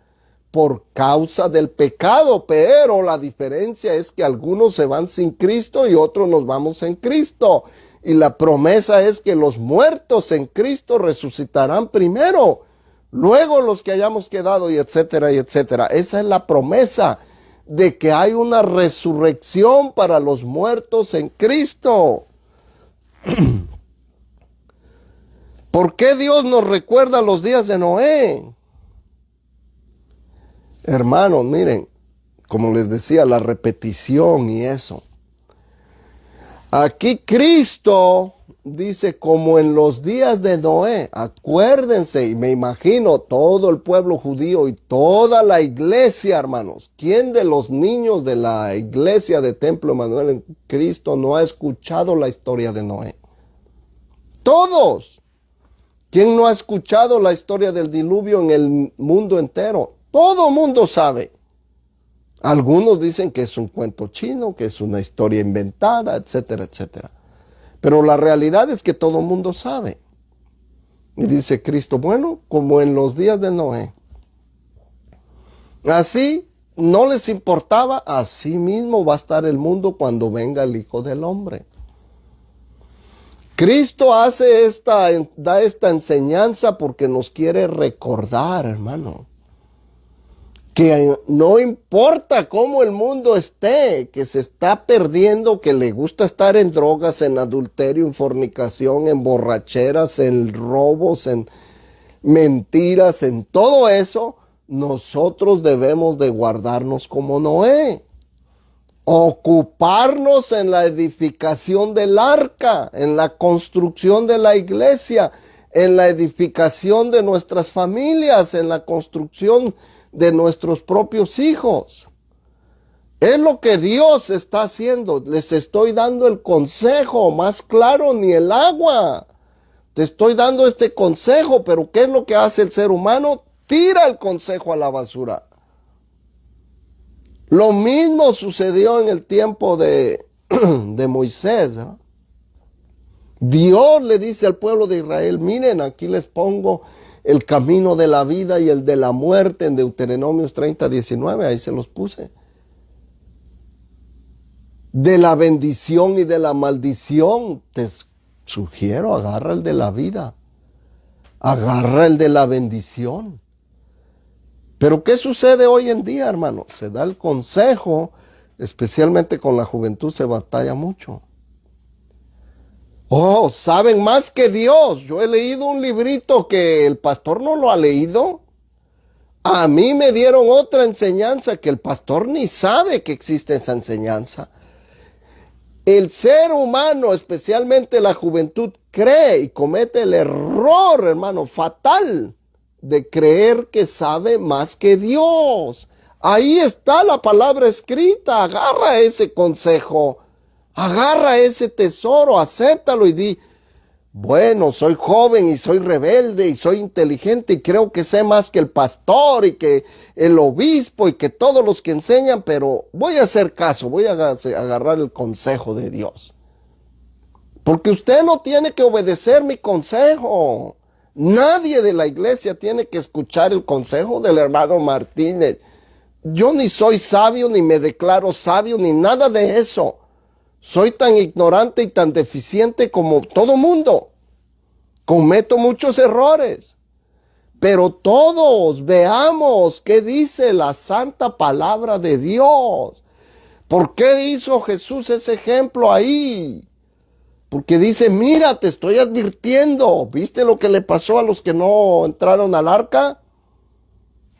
por causa del pecado. Pero la diferencia es que algunos se van sin Cristo y otros nos vamos en Cristo. Y la promesa es que los muertos en Cristo resucitarán primero. Luego los que hayamos quedado y etcétera y etcétera. Esa es la promesa de que hay una resurrección para los muertos en Cristo. ¿Por qué Dios nos recuerda los días de Noé? Hermanos, miren, como les decía, la repetición y eso. Aquí Cristo dice, como en los días de Noé, acuérdense, y me imagino todo el pueblo judío y toda la iglesia, hermanos. ¿Quién de los niños de la iglesia de Templo Emanuel en Cristo no ha escuchado la historia de Noé? Todos. ¿Quién no ha escuchado la historia del diluvio en el mundo entero? Todo mundo sabe. Algunos dicen que es un cuento chino, que es una historia inventada, etcétera, etcétera. Pero la realidad es que todo el mundo sabe. Y dice Cristo, bueno, como en los días de Noé. Así no les importaba, así mismo va a estar el mundo cuando venga el Hijo del Hombre. Cristo da esta enseñanza porque nos quiere recordar, hermano, que no importa cómo el mundo esté, que se está perdiendo, que le gusta estar en drogas, en adulterio, en fornicación, en borracheras, en robos, en mentiras, en todo eso, nosotros debemos de guardarnos como Noé. Ocuparnos en la edificación del arca, en la construcción de la iglesia, en la edificación de nuestras familias, en la construcción de nuestros propios hijos. Es lo que Dios está haciendo. Les estoy dando el consejo más claro, ni el agua. Te estoy dando este consejo, pero ¿qué es lo que hace el ser humano? Tira el consejo a la basura. Lo mismo sucedió en el tiempo de Moisés, ¿no? Dios le dice al pueblo de Israel, miren, aquí les pongo el camino de la vida y el de la muerte en Deuteronomios 30:19, ahí se los puse. De la bendición y de la maldición, te sugiero, agarra el de la vida, agarra el de la bendición. Pero ¿qué sucede hoy en día, hermano? Se da el consejo, especialmente con la juventud se batalla mucho. Oh, saben más que Dios. Yo he leído un librito que el pastor no lo ha leído. A mí me dieron otra enseñanza que el pastor ni sabe que existe esa enseñanza. El ser humano, especialmente la juventud, cree y comete el error, hermano, fatal de creer que sabe más que Dios. Ahí está la palabra escrita. Agarra ese consejo. Agarra ese tesoro, acéptalo y di, bueno, soy joven y soy rebelde y soy inteligente y creo que sé más que el pastor y que el obispo y que todos los que enseñan, pero voy a hacer caso, voy a agarrar el consejo de Dios. Porque usted no tiene que obedecer mi consejo. Nadie de la iglesia tiene que escuchar el consejo del hermano Martínez. Yo ni soy sabio, ni me declaro sabio, ni nada de eso. Soy tan ignorante y tan deficiente como todo mundo. Cometo muchos errores. Pero todos veamos qué dice la santa palabra de Dios. ¿Por qué hizo Jesús ese ejemplo ahí? Porque dice, mira, te estoy advirtiendo. ¿Viste lo que le pasó a los que no entraron al arca?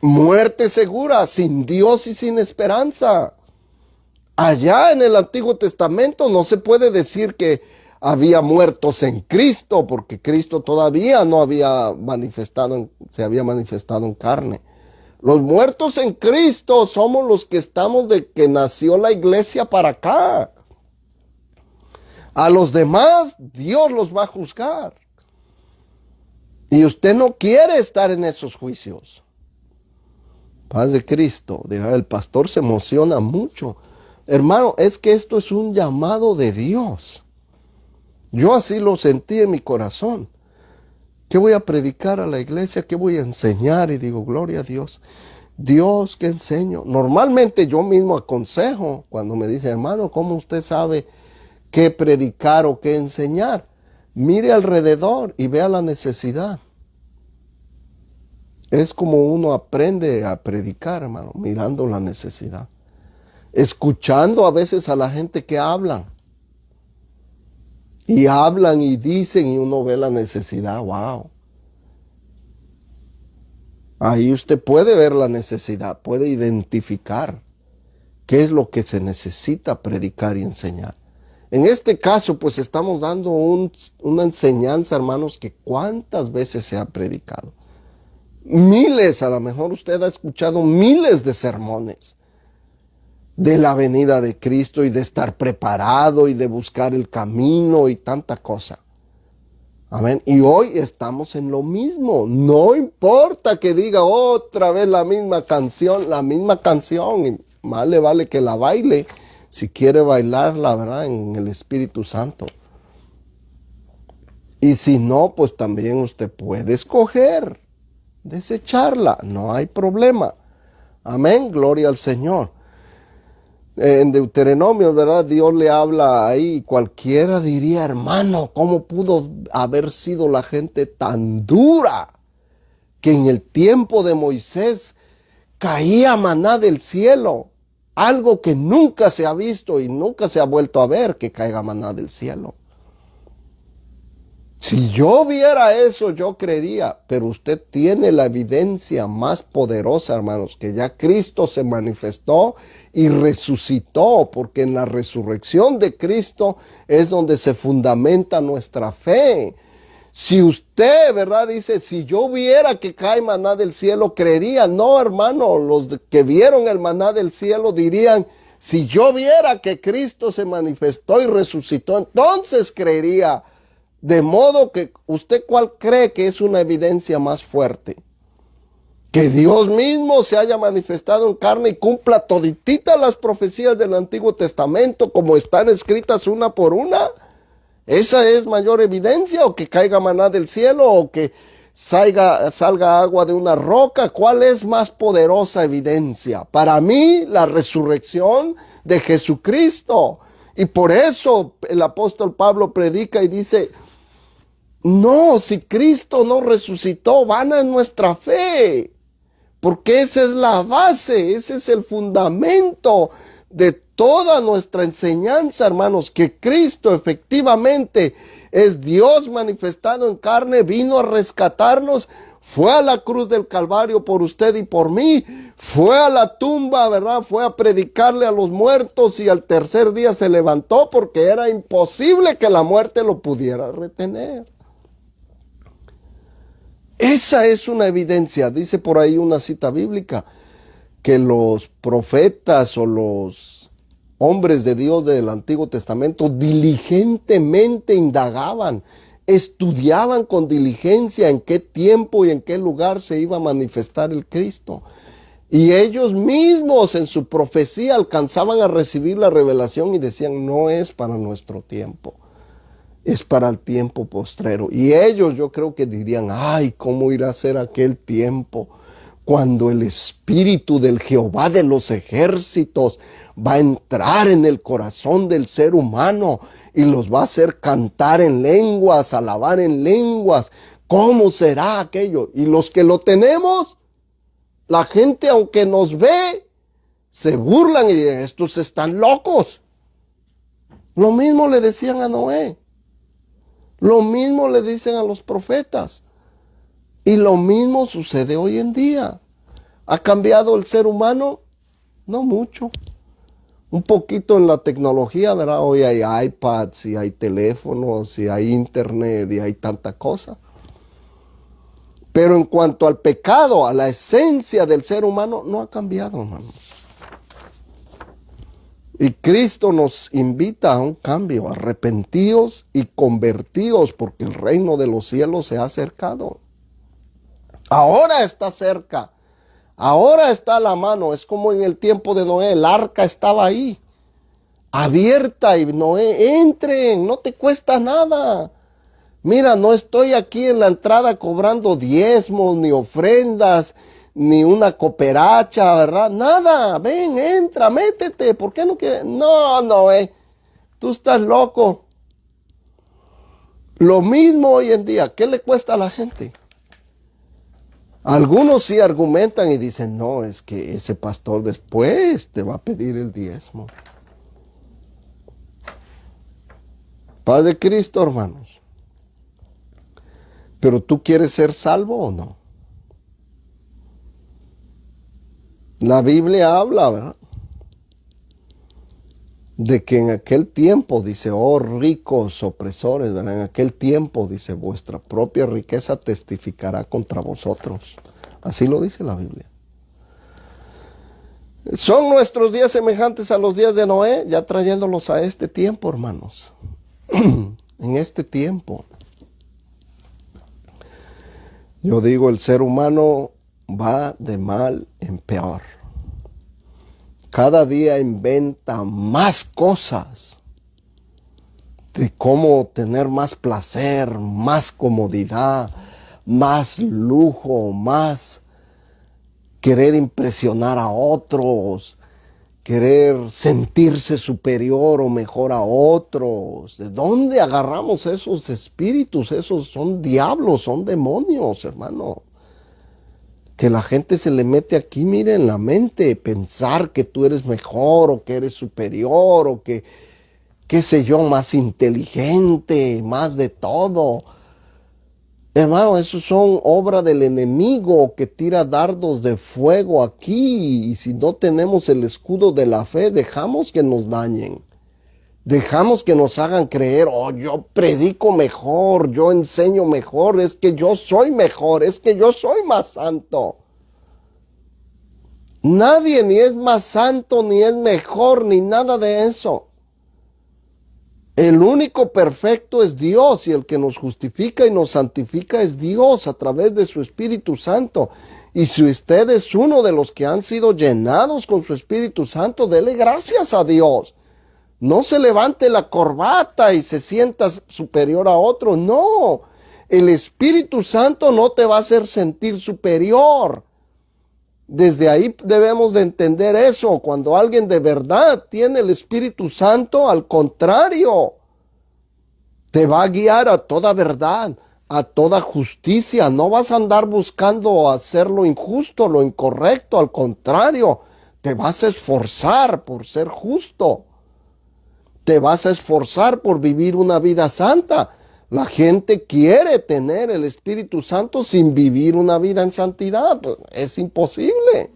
Muerte segura, sin Dios y sin esperanza. Allá en el Antiguo Testamento no se puede decir que había muertos en Cristo, porque Cristo todavía no había se había manifestado en carne. Los muertos en Cristo somos los que estamos de que nació la iglesia para acá. A los demás Dios los va a juzgar. Y usted no quiere estar en esos juicios. Paz de Cristo. Dirá, el pastor se emociona mucho. Hermano, es que esto es un llamado de Dios. Yo así lo sentí en mi corazón. ¿Qué voy a predicar a la iglesia? ¿Qué voy a enseñar? Y digo, gloria a Dios. Dios, ¿qué enseño? Normalmente yo mismo aconsejo cuando me dice, hermano, ¿cómo usted sabe qué predicar o qué enseñar? Mire alrededor y vea la necesidad. Es como uno aprende a predicar, hermano, mirando la necesidad. Escuchando a veces a la gente que hablan. Y hablan y dicen y uno ve la necesidad. Wow. Ahí usted puede ver la necesidad, puede identificar qué es lo que se necesita predicar y enseñar. En este caso, pues estamos dando una enseñanza, hermanos, que cuántas veces se ha predicado. Miles, a lo mejor usted ha escuchado miles de sermones de la venida de Cristo y de estar preparado y de buscar el camino y tanta cosa. Amén. Y hoy estamos en lo mismo. No importa que diga otra vez la misma canción. Y más le vale que la baile si quiere bailarla, ¿verdad? En el Espíritu Santo. Y si no, pues también usted puede escoger desecharla. No hay problema. Amén. Gloria al Señor. En Deuteronomio, ¿verdad? Dios le habla ahí. Cualquiera diría, hermano, ¿cómo pudo haber sido la gente tan dura que en el tiempo de Moisés caía maná del cielo. Algo que nunca se ha visto y nunca se ha vuelto a ver, que caiga maná del cielo. Si yo viera eso, yo creería, pero usted tiene la evidencia más poderosa, hermanos, que ya Cristo se manifestó y resucitó, porque en la resurrección de Cristo es donde se fundamenta nuestra fe. Si usted, ¿verdad? Dice, si yo viera que cae maná del cielo, creería. No, hermano, los que vieron el maná del cielo dirían, si yo viera que Cristo se manifestó y resucitó, entonces creería. De modo que usted, ¿cuál cree que es una evidencia más fuerte? Que Dios mismo se haya manifestado en carne y cumpla todititas las profecías del Antiguo Testamento como están escritas una por una. ¿Esa es mayor evidencia? ¿O que caiga maná del cielo? ¿O que salga agua de una roca? ¿Cuál es más poderosa evidencia? Para mí, la resurrección de Jesucristo. Y por eso el apóstol Pablo predica y dice, no, si Cristo no resucitó, vana es nuestra fe. Porque esa es la base, ese es el fundamento de toda nuestra enseñanza, hermanos, que Cristo efectivamente es Dios manifestado en carne, vino a rescatarnos, fue a la cruz del Calvario por usted y por mí, fue a la tumba, ¿verdad? Fue a predicarle a los muertos y al tercer día se levantó porque era imposible que la muerte lo pudiera retener. Esa es una evidencia, dice por ahí una cita bíblica, que los profetas o los hombres de Dios del Antiguo Testamento diligentemente indagaban, estudiaban con diligencia en qué tiempo y en qué lugar se iba a manifestar el Cristo. Y ellos mismos en su profecía alcanzaban a recibir la revelación y decían, no es para nuestro tiempo. Es para el tiempo postrero. Y ellos yo creo que dirían, ay, ¿cómo irá a ser aquel tiempo cuando el Espíritu del Jehová de los ejércitos va a entrar en el corazón del ser humano y los va a hacer cantar en lenguas, alabar en lenguas? ¿Cómo será aquello? Y los que lo tenemos, la gente aunque nos ve, se burlan y dicen, estos están locos. Lo mismo le decían a Noé. Lo mismo le dicen a los profetas. Y lo mismo sucede hoy en día. ¿Ha cambiado el ser humano? No mucho. Un poquito en la tecnología, ¿verdad? Hoy hay iPads y hay teléfonos y hay internet y hay tanta cosa. Pero en cuanto al pecado, a la esencia del ser humano, no ha cambiado, hermanos. Y Cristo nos invita a un cambio, arrepentíos y convertíos, porque el reino de los cielos se ha acercado. Ahora está cerca, ahora está a la mano. Es como en el tiempo de Noé, el arca estaba ahí, abierta, y Noé, entren, no te cuesta nada. Mira, no estoy aquí en la entrada cobrando diezmos, ni ofrendas, ni una cooperacha, ¿verdad? Nada, ven, entra, métete. ¿Por qué no quieres? No, Noé, tú estás loco. Lo mismo hoy en día, ¿qué le cuesta a la gente? Algunos sí argumentan y dicen, no, es que ese pastor después te va a pedir el diezmo. Paz de Cristo, hermanos. ¿Pero tú quieres ser salvo o no? La Biblia habla, ¿verdad? De que en aquel tiempo, dice, oh ricos opresores, ¿verdad? En aquel tiempo, dice, vuestra propia riqueza testificará contra vosotros. Así lo dice la Biblia. ¿Son nuestros días semejantes a los días de Noé? Ya trayéndolos a este tiempo, hermanos. En este tiempo. Yo digo, el ser humano va de mal en peor. Cada día inventa más cosas de cómo tener más placer, más comodidad, más lujo, más querer impresionar a otros, querer sentirse superior o mejor a otros. ¿De dónde agarramos esos espíritus? Esos son diablos, son demonios, hermano. Que la gente se le mete aquí, mire, en la mente, pensar que tú eres mejor o que eres superior o que, qué sé yo, más inteligente, más de todo. Hermano, eso son obra del enemigo que tira dardos de fuego aquí. Y si no tenemos el escudo de la fe, dejamos que nos dañen. Dejamos que nos hagan creer, oh, yo predico mejor, yo enseño mejor, es que yo soy mejor, es que yo soy más santo. Nadie ni es más santo, ni es mejor, ni nada de eso. El único perfecto es Dios y el que nos justifica y nos santifica es Dios a través de su Espíritu Santo. Y si usted es uno de los que han sido llenados con su Espíritu Santo, dele gracias a Dios. No se levante la corbata y se sienta superior a otro. No, el Espíritu Santo no te va a hacer sentir superior. Desde ahí debemos de entender eso. Cuando alguien de verdad tiene el Espíritu Santo, al contrario, te va a guiar a toda verdad, a toda justicia. No vas a andar buscando hacer lo injusto, lo incorrecto. Al contrario, te vas a esforzar por ser justo. Te vas a esforzar por vivir una vida santa. La gente quiere tener el Espíritu Santo sin vivir una vida en santidad. Es imposible.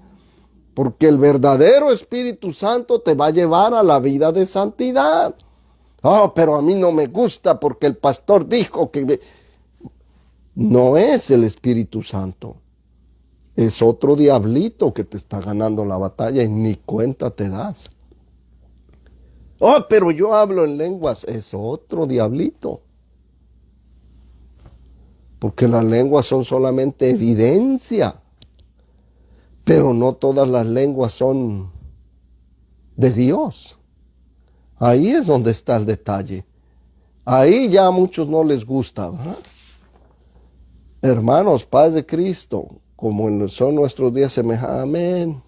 Porque el verdadero Espíritu Santo te va a llevar a la vida de santidad. Oh, pero a mí no me gusta porque el pastor dijo que... No es el Espíritu Santo. Es otro diablito que te está ganando la batalla y ni cuenta te das. Oh, pero yo hablo en lenguas. Es otro diablito. Porque las lenguas son solamente evidencia. Pero no todas las lenguas son de Dios. Ahí es donde está el detalle. Ahí ya a muchos no les gusta, ¿verdad? Hermanos, paz de Cristo, como son nuestros días semejantes. Amén.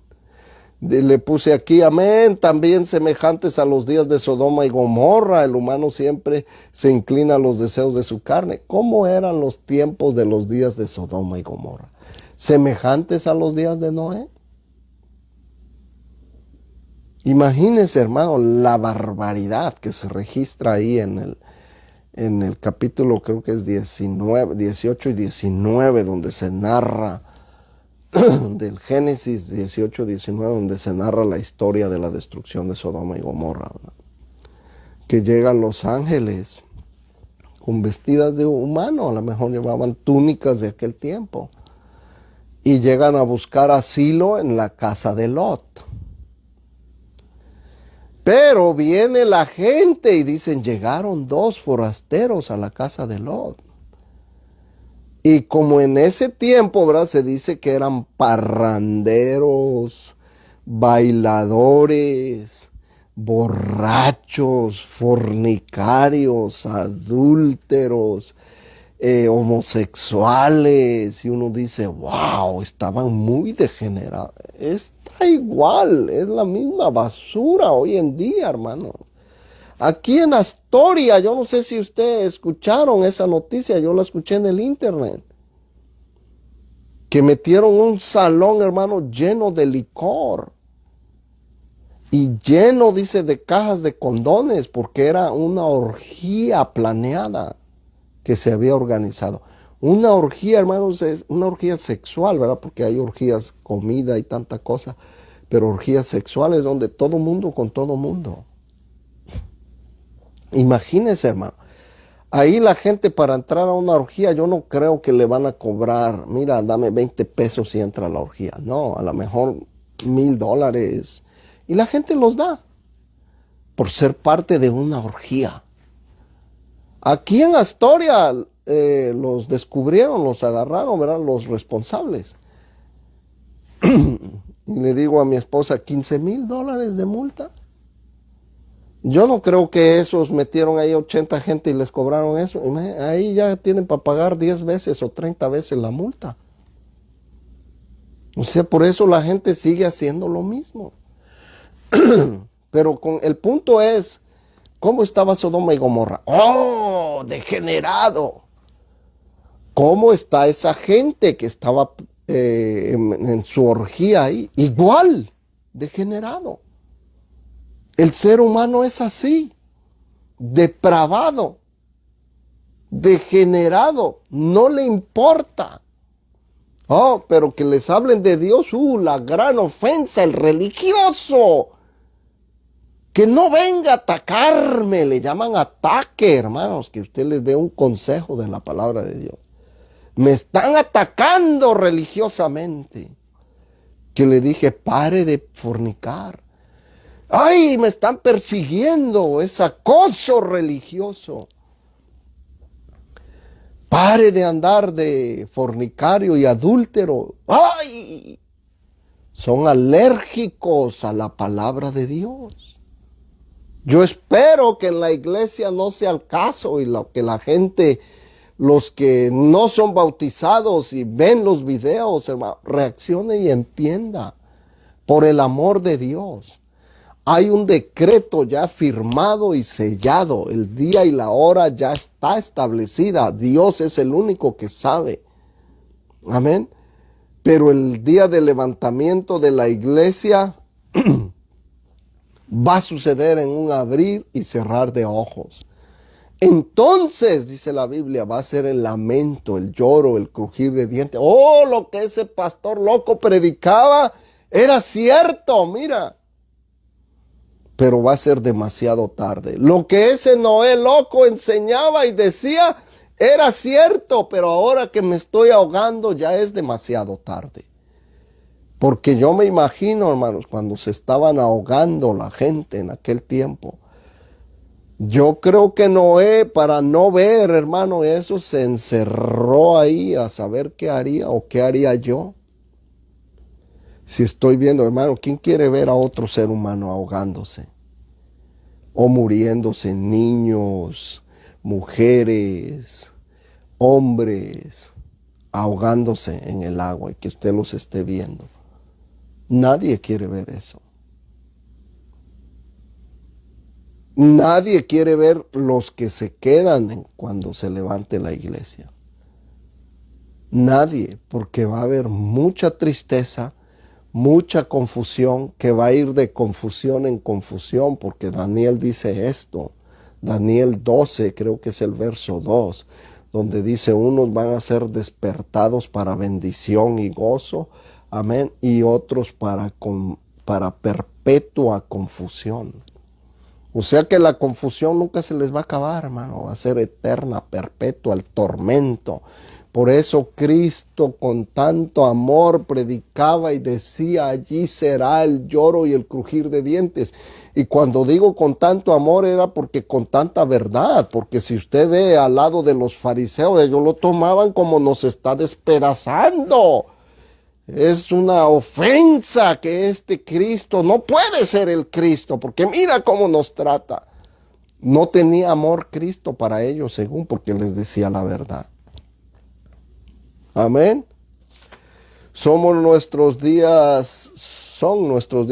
Le puse aquí, amén, también semejantes a los días de Sodoma y Gomorra. El humano siempre se inclina a los deseos de su carne. ¿Cómo eran los tiempos de los días de Sodoma y Gomorra? ¿Semejantes a los días de Noé? Imagínense, hermano, la barbaridad que se registra ahí en el capítulo, creo que es 18 y 19, donde se narra del Génesis 18-19, donde se narra la historia de la destrucción de Sodoma y Gomorra, ¿verdad? Que llegan los ángeles con vestidas de humano, a lo mejor llevaban túnicas de aquel tiempo, y llegan a buscar asilo en la casa de Lot. Pero viene la gente y dicen, llegaron dos forasteros a la casa de Lot. Y como en ese tiempo, ¿verdad? Se dice que eran parranderos, bailadores, borrachos, fornicarios, adúlteros, homosexuales. Y uno dice, wow, estaban muy degenerados. Está igual, es la misma basura hoy en día, hermano. Aquí en Astoria, yo no sé si ustedes escucharon esa noticia, yo la escuché en el internet. Que metieron un salón, hermano, lleno de licor. Y lleno, dice, de cajas de condones, porque era una orgía planeada que se había organizado. Una orgía, hermanos, es una orgía sexual, ¿verdad? Porque hay orgías, comida y tanta cosa. Pero orgías sexuales donde todo mundo con todo mundo. Imagínense, hermano. Ahí la gente para entrar a una orgía, yo no creo que le van a cobrar, mira, dame 20 pesos y entra a la orgía. No, a lo mejor $1,000. Y la gente los da por ser parte de una orgía. Aquí en Astoria los descubrieron, los agarraron, ¿verdad? Los responsables. Y le digo a mi esposa, $15,000 de multa. Yo no creo que esos metieron ahí 80 gente y les cobraron eso. Ahí ya tienen para pagar 10 veces o 30 veces la multa. O sea, por eso la gente sigue haciendo lo mismo. Pero el punto es, ¿cómo estaba Sodoma y Gomorra? ¡Oh, degenerado! ¿Cómo está esa gente que estaba en su orgía ahí, igual, degenerado. El ser humano es así, depravado, degenerado, no le importa. Oh, pero que les hablen de Dios, la gran ofensa, el religioso. Que no venga a atacarme, le llaman ataque, hermanos, que usted les dé un consejo de la palabra de Dios. Me están atacando religiosamente. Que le dije, pare de fornicar. Ay, me están persiguiendo, es acoso religioso. Pare de andar de fornicario y adúltero. ¡Ay! Son alérgicos a la palabra de Dios. Yo espero que en la iglesia no sea el caso y que la gente, los que no son bautizados y ven los videos, hermano, reaccione y entienda. Por el amor de Dios. Hay un decreto ya firmado y sellado. El día y la hora ya está establecida. Dios es el único que sabe. Amén. Pero el día del levantamiento de la iglesia va a suceder en un abrir y cerrar de ojos. Entonces, dice la Biblia, va a ser el lamento, el lloro, el crujir de dientes. Oh, lo que ese pastor loco predicaba era cierto, mira. Pero va a ser demasiado tarde. Lo que ese Noé loco enseñaba y decía era cierto, pero ahora que me estoy ahogando ya es demasiado tarde. Porque yo me imagino, hermanos, cuando se estaban ahogando la gente en aquel tiempo, yo creo que Noé, para no ver, hermano, eso se encerró ahí a saber qué haría o qué haría yo. Si estoy viendo, hermano, ¿quién quiere ver a otro ser humano ahogándose? O muriéndose, niños, mujeres, hombres, ahogándose en el agua y que usted los esté viendo. Nadie quiere ver eso. Nadie quiere ver los que se quedan cuando se levante la iglesia. Nadie, porque va a haber mucha tristeza, mucha confusión, que va a ir de confusión en confusión, porque Daniel dice esto. Daniel 12, creo que es el verso 2, donde dice, unos van a ser despertados para bendición y gozo, amén, y otros para perpetua confusión. O sea que la confusión nunca se les va a acabar, hermano, va a ser eterna, perpetua, el tormento. Por eso Cristo con tanto amor predicaba y decía, allí será el lloro y el crujir de dientes. Y cuando digo con tanto amor era porque con tanta verdad, porque si usted ve al lado de los fariseos, ellos lo tomaban como nos está despedazando. Es una ofensa que este Cristo no puede ser el Cristo, porque mira cómo nos trata. No tenía amor Cristo para ellos, según porque les decía la verdad. Amén. Son nuestros días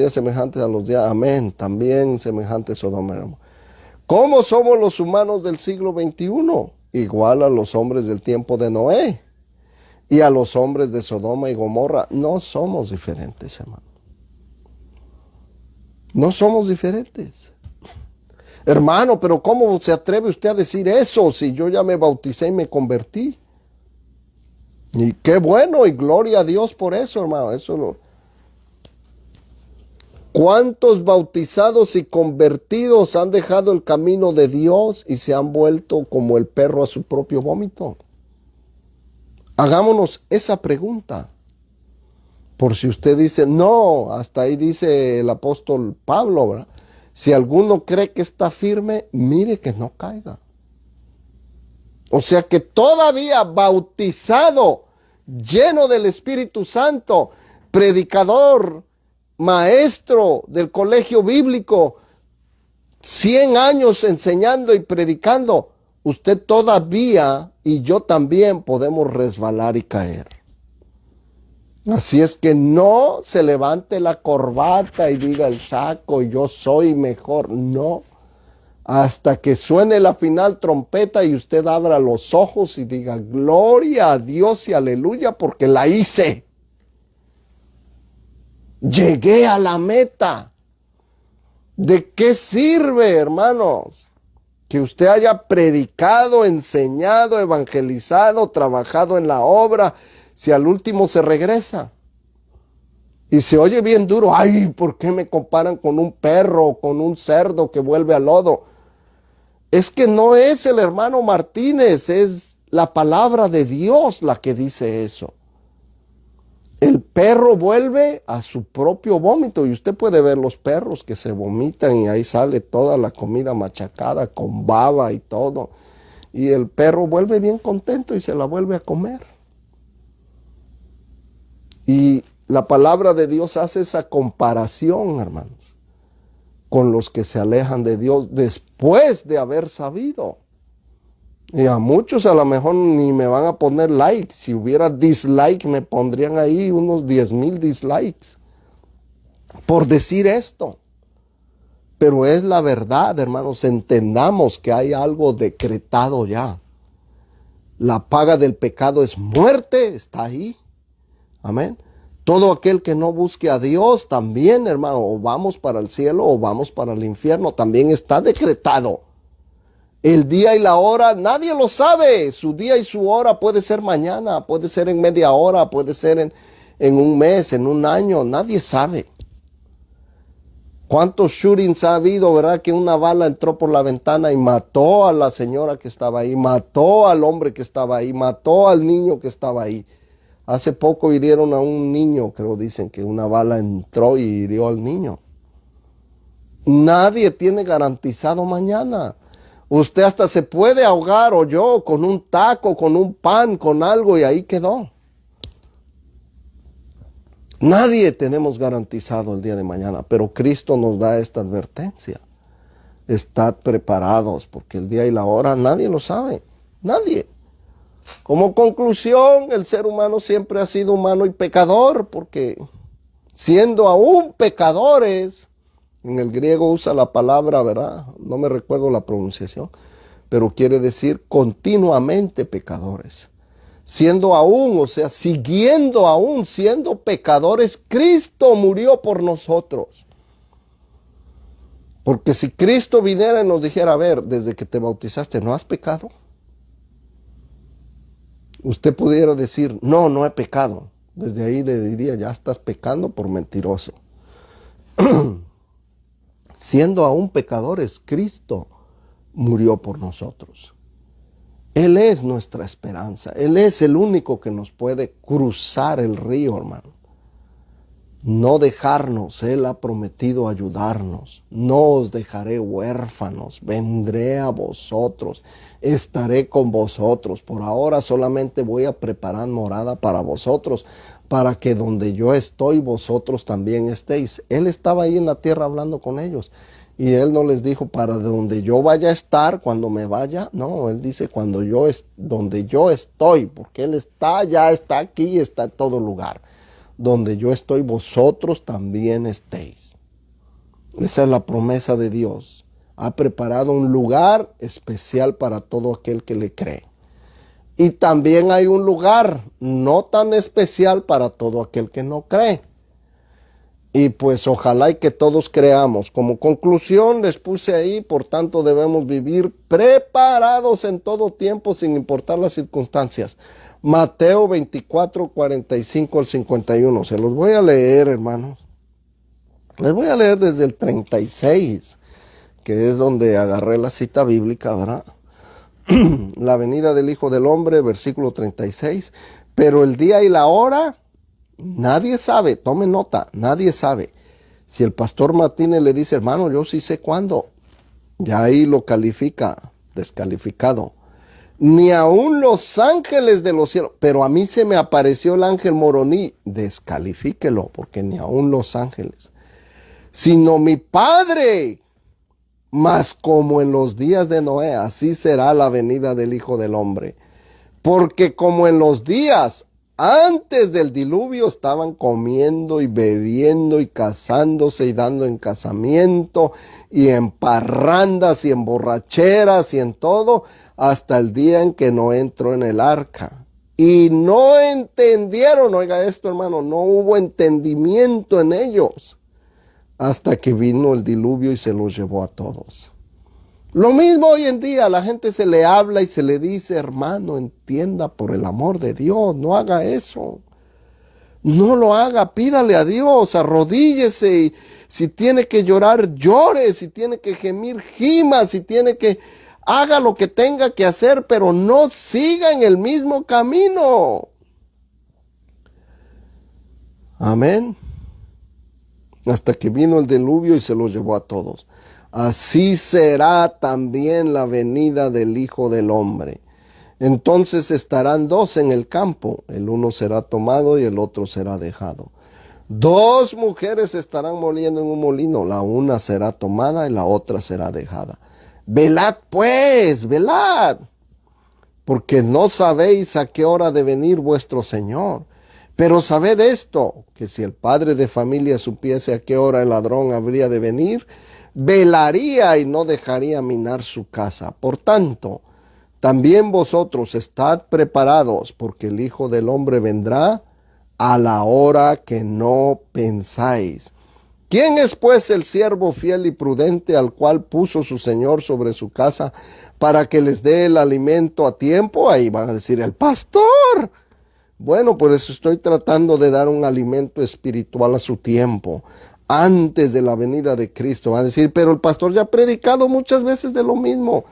semejantes a los días, amén, también semejantes a Sodoma. ¿Cómo somos los humanos del siglo XXI? Igual a los hombres del tiempo de Noé y a los hombres de Sodoma y Gomorra. No somos diferentes, hermano. No somos diferentes. Hermano, pero ¿cómo se atreve usted a decir eso si yo ya me bauticé y me convertí? Y qué bueno y gloria a Dios por eso, hermano. ¿Cuántos bautizados y convertidos han dejado el camino de Dios y se han vuelto como el perro a su propio vómito? Hagámonos esa pregunta. Por si usted dice, no, hasta ahí dice el apóstol Pablo, ¿verdad? Si alguno cree que está firme, mire que no caiga. O sea que todavía bautizado, lleno del Espíritu Santo, predicador, maestro del colegio bíblico, 100 años enseñando y predicando, usted todavía y yo también podemos resbalar y caer. Así es que no se levante la corbata y diga el saco, yo soy mejor. No. Hasta que suene la final trompeta y usted abra los ojos y diga, gloria a Dios y aleluya, porque la hice. Llegué a la meta. ¿De qué sirve, hermanos, que usted haya predicado, enseñado, evangelizado, trabajado en la obra, si al último se regresa? Y se oye bien duro. Ay, ¿por qué me comparan con un perro o con un cerdo que vuelve al lodo? Es que no es el hermano Martínez, es la palabra de Dios la que dice eso. El perro vuelve a su propio vómito y usted puede ver los perros que se vomitan y ahí sale toda la comida machacada con baba y todo. Y el perro vuelve bien contento y se la vuelve a comer. Y la palabra de Dios hace esa comparación, hermanos, con los que se alejan de Dios después de haber sabido. Y a muchos a lo mejor ni me van a poner like. Si hubiera dislike, me pondrían ahí unos 10,000 dislikes por decir esto. Pero es la verdad, hermanos. Entendamos que hay algo decretado ya. La paga del pecado es muerte, está ahí. Amén. Todo aquel que no busque a Dios también, hermano, o vamos para el cielo o vamos para el infierno, también está decretado. El día y la hora, nadie lo sabe. Su día y su hora puede ser mañana, puede ser en media hora, puede ser en un mes, en un año. Nadie sabe. ¿Cuántos shootings ha habido, verdad? Que una bala entró por la ventana y mató a la señora que estaba ahí, mató al hombre que estaba ahí, mató al niño que estaba ahí. Hace poco hirieron a un niño, creo dicen que una bala entró y hirió al niño. Nadie tiene garantizado mañana. Usted hasta se puede ahogar o yo con un taco, con un pan, con algo y ahí quedó. Nadie tenemos garantizado el día de mañana, pero Cristo nos da esta advertencia. Estad preparados porque el día y la hora nadie lo sabe. Nadie. Como conclusión, el ser humano siempre ha sido humano y pecador porque siendo aún pecadores, en el griego usa la palabra, ¿verdad? No me recuerdo la pronunciación, pero quiere decir continuamente pecadores. Siendo aún, o sea, siguiendo aún siendo pecadores, Cristo murió por nosotros. Porque si Cristo viniera y nos dijera, a ver, desde que te bautizaste, ¿no has pecado? Usted pudiera decir, no, no he pecado. Desde ahí le diría, ya estás pecando por mentiroso. Siendo aún pecadores, Cristo murió por nosotros. Él es nuestra esperanza. Él es el único que nos puede cruzar el río, hermano. No dejarnos. Él ha prometido ayudarnos. No os dejaré huérfanos. Vendré a vosotros. Estaré con vosotros. Por ahora solamente voy a preparar morada para vosotros, para que donde yo estoy, vosotros también estéis. Él estaba ahí en la tierra hablando con ellos. Y él no les dijo para donde yo vaya a estar cuando me vaya. No, él dice donde yo estoy, porque él ya está aquí, está en todo lugar. Donde yo estoy, vosotros también estéis. Esa es la promesa de Dios. Ha preparado un lugar especial para todo aquel que le cree. Y también hay un lugar no tan especial para todo aquel que no cree. Y pues ojalá y que todos creamos. Como conclusión les puse ahí, por tanto debemos vivir preparados en todo tiempo sin importar las circunstancias. Mateo 24, 45 al 51. Se los voy a leer, hermanos. Les voy a leer desde el 36, que es donde agarré la cita bíblica, ¿verdad? La venida del Hijo del Hombre, versículo 36. Pero el día y la hora, nadie sabe. Tome nota, nadie sabe. Si el pastor Martínez le dice, hermano, yo sí sé cuándo, ya ahí lo califica, descalificado. Ni aun los ángeles de los cielos, pero a mí se me apareció el ángel Moroní, descalifíquelo, porque ni aun los ángeles, sino mi Padre. Mas como en los días de Noé, así será la venida del Hijo del Hombre. Porque como en los días antes del diluvio estaban comiendo y bebiendo y casándose y dando en casamiento y en parrandas y en borracheras y en todo, hasta el día en que Noé entró en el arca. Y no entendieron, oiga esto hermano, no hubo entendimiento en ellos hasta que vino el diluvio y se los llevó a todos. Lo mismo hoy en día, a la gente se le habla y se le dice, hermano, entienda por el amor de Dios, no haga eso. No lo haga, pídale a Dios, arrodíllese y si tiene que llorar, llore, si tiene que gemir, gima, si tiene que, haga lo que tenga que hacer, pero no siga en el mismo camino. Amén. Hasta que vino el diluvio y se los llevó a todos. Así será también la venida del Hijo del Hombre. Entonces estarán dos en el campo, el uno será tomado y el otro será dejado. Dos mujeres estarán moliendo en un molino, la una será tomada y la otra será dejada. Velad pues, velad, porque no sabéis a qué hora de venir vuestro Señor. Pero sabed esto, que si el padre de familia supiese a qué hora el ladrón habría de venir, velaría y no dejaría minar su casa. Por tanto, también vosotros estad preparados, porque el Hijo del Hombre vendrá a la hora que no pensáis. ¿Quién es pues el siervo fiel y prudente al cual puso su Señor sobre su casa para que les dé el alimento a tiempo? Ahí van a decir, el pastor. Bueno, por eso estoy tratando de dar un alimento espiritual a su tiempo, antes de la venida de Cristo. Van a decir, pero el pastor ya ha predicado muchas veces de lo mismo.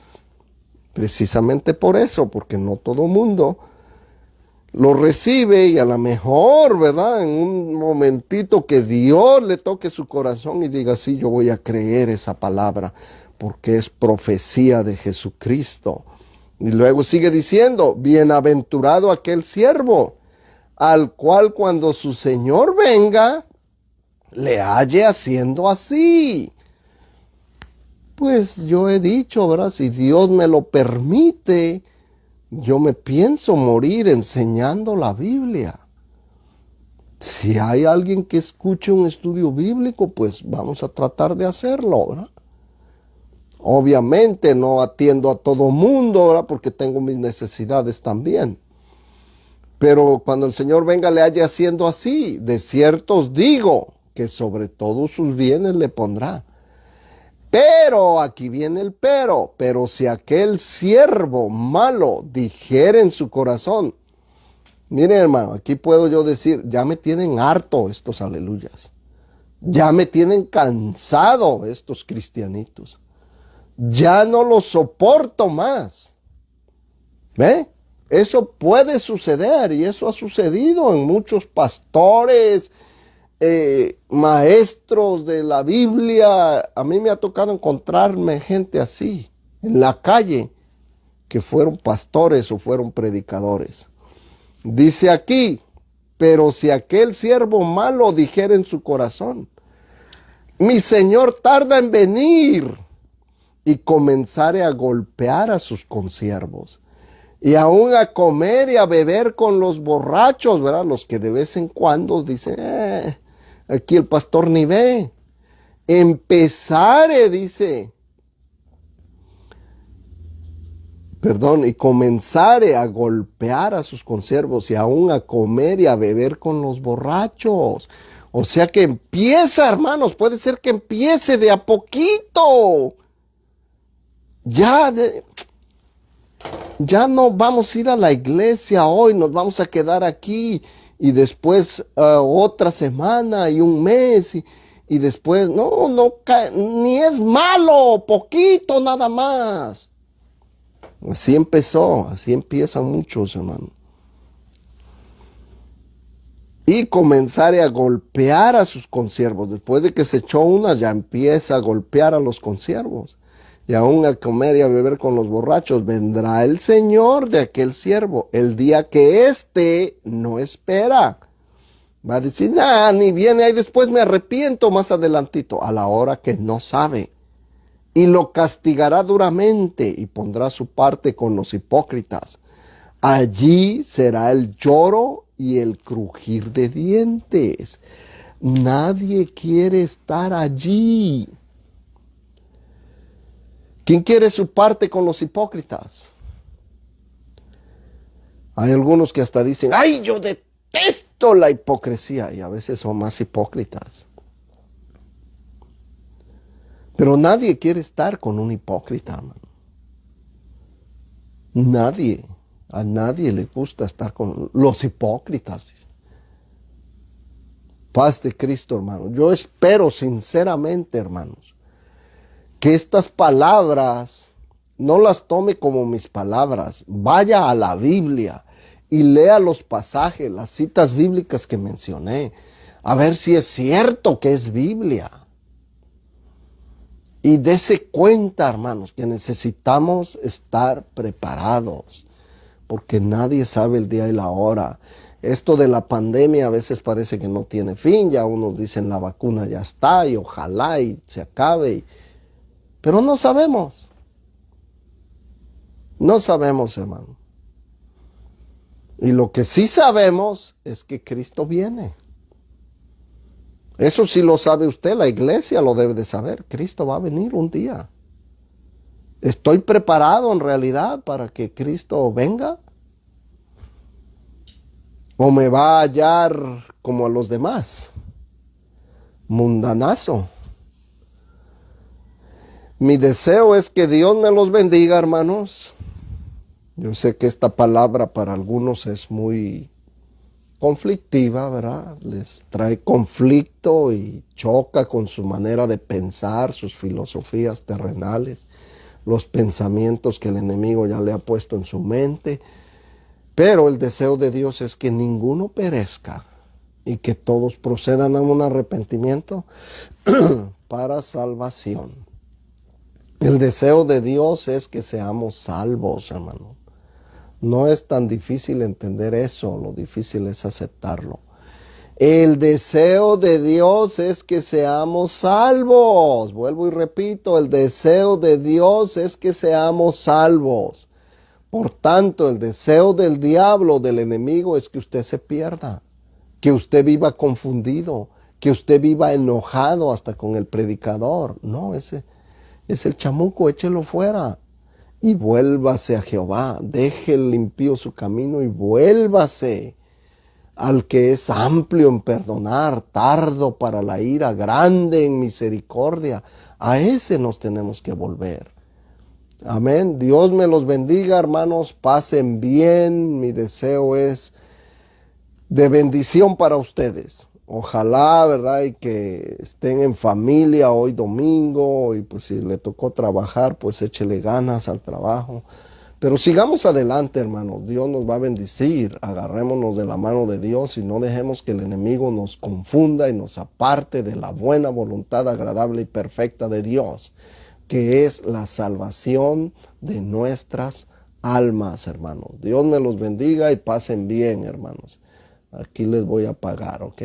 Precisamente por eso, porque no todo mundo lo recibe y a lo mejor, ¿verdad? En un momentito que Dios le toque su corazón y diga, sí, yo voy a creer esa palabra, porque es profecía de Jesucristo. Y luego sigue diciendo, bienaventurado aquel siervo, al cual cuando su Señor venga, le halle haciendo así. Pues yo he dicho, ¿verdad? Si Dios me lo permite, yo me pienso morir enseñando la Biblia. Si hay alguien que escuche un estudio bíblico, pues vamos a tratar de hacerlo, ¿verdad? Obviamente no atiendo a todo mundo, ¿verdad? Porque tengo mis necesidades también. Pero cuando el Señor venga le haya haciendo así, de cierto os digo que sobre todos sus bienes le pondrá. Pero, aquí viene el pero si aquel siervo malo dijere en su corazón, miren hermano, aquí puedo yo decir, ya me tienen harto estos aleluyas, ya me tienen cansado estos cristianitos, ya no los soporto más. ¿Ve? Eso puede suceder y eso ha sucedido en muchos pastores, maestros de la Biblia. A mí me ha tocado encontrarme gente así en la calle que fueron pastores o fueron predicadores. Dice aquí, pero si aquel siervo malo dijera en su corazón, mi Señor tarda en venir, y comenzare a golpear a sus consiervos y aún a comer y a beber con los borrachos, ¿verdad? Los que de vez en cuando dicen, aquí el pastor ni ve. Empezare, dice, y comenzare a golpear a sus consiervos y aún a comer y a beber con los borrachos. O sea que empieza, hermanos, puede ser que empiece de a poquito. Ya no vamos a ir a la iglesia hoy, nos vamos a quedar aquí y después otra semana y un mes y después, no, ni es malo, poquito nada más. Así empezó, así empiezan muchos, hermano. Y comenzare a golpear a sus consiervos. Después de que se echó una, ya empieza a golpear a los consiervos. Y aún a comer y a beber con los borrachos. Vendrá el Señor de aquel siervo el día que éste no espera. Va a decir, ni viene, ahí después me arrepiento más adelantito, a la hora que no sabe. Y lo castigará duramente y pondrá su parte con los hipócritas. Allí será el lloro y el crujir de dientes. Nadie quiere estar allí. ¿Quién quiere su parte con los hipócritas? Hay algunos que hasta dicen, ¡ay, yo detesto la hipocresía! Y a veces son más hipócritas. Pero nadie quiere estar con un hipócrita, hermano. Nadie. A nadie le gusta estar con los hipócritas. Paz de Cristo, hermano. Yo espero sinceramente, hermanos, que estas palabras no las tome como mis palabras. Vaya a la Biblia y lea los pasajes, las citas bíblicas que mencioné, a ver si es cierto que es Biblia. Y dése cuenta, hermanos, que necesitamos estar preparados, porque nadie sabe el día y la hora. Esto de la pandemia a veces parece que no tiene fin. Ya unos dicen la vacuna ya está y ojalá y se acabe. Pero no sabemos. No sabemos, hermano. Y lo que sí sabemos es que Cristo viene. Eso sí lo sabe usted, la iglesia lo debe de saber. Cristo va a venir un día. ¿Estoy preparado en realidad para que Cristo venga? ¿O me va a hallar como a los demás? Mundanazo. Mi deseo es que Dios me los bendiga, hermanos. Yo sé que esta palabra para algunos es muy conflictiva, ¿verdad? Les trae conflicto y choca con su manera de pensar, sus filosofías terrenales, los pensamientos que el enemigo ya le ha puesto en su mente. Pero el deseo de Dios es que ninguno perezca y que todos procedan a un arrepentimiento para salvación. El deseo de Dios es que seamos salvos, hermano. No es tan difícil entender eso, lo difícil es aceptarlo. El deseo de Dios es que seamos salvos. Vuelvo y repito, el deseo de Dios es que seamos salvos. Por tanto, el deseo del diablo, del enemigo, es que usted se pierda, que usted viva confundido, que usted viva enojado hasta con el predicador. No, ese es el chamuco, échelo fuera. Y vuélvase a Jehová, deje el impío su camino y vuélvase al que es amplio en perdonar, tardo para la ira, grande en misericordia. A ese nos tenemos que volver. Amén. Dios me los bendiga, hermanos. Pasen bien. Mi deseo es de bendición para ustedes. Ojalá, ¿verdad? Y que estén en familia hoy domingo. Y pues si le tocó trabajar, pues échele ganas al trabajo. Pero sigamos adelante, hermanos. Dios nos va a bendecir. Agarrémonos de la mano de Dios y no dejemos que el enemigo nos confunda y nos aparte de la buena voluntad agradable y perfecta de Dios, que es la salvación de nuestras almas, hermanos. Dios me los bendiga y pasen bien, hermanos. Aquí les voy a pagar, ¿ok?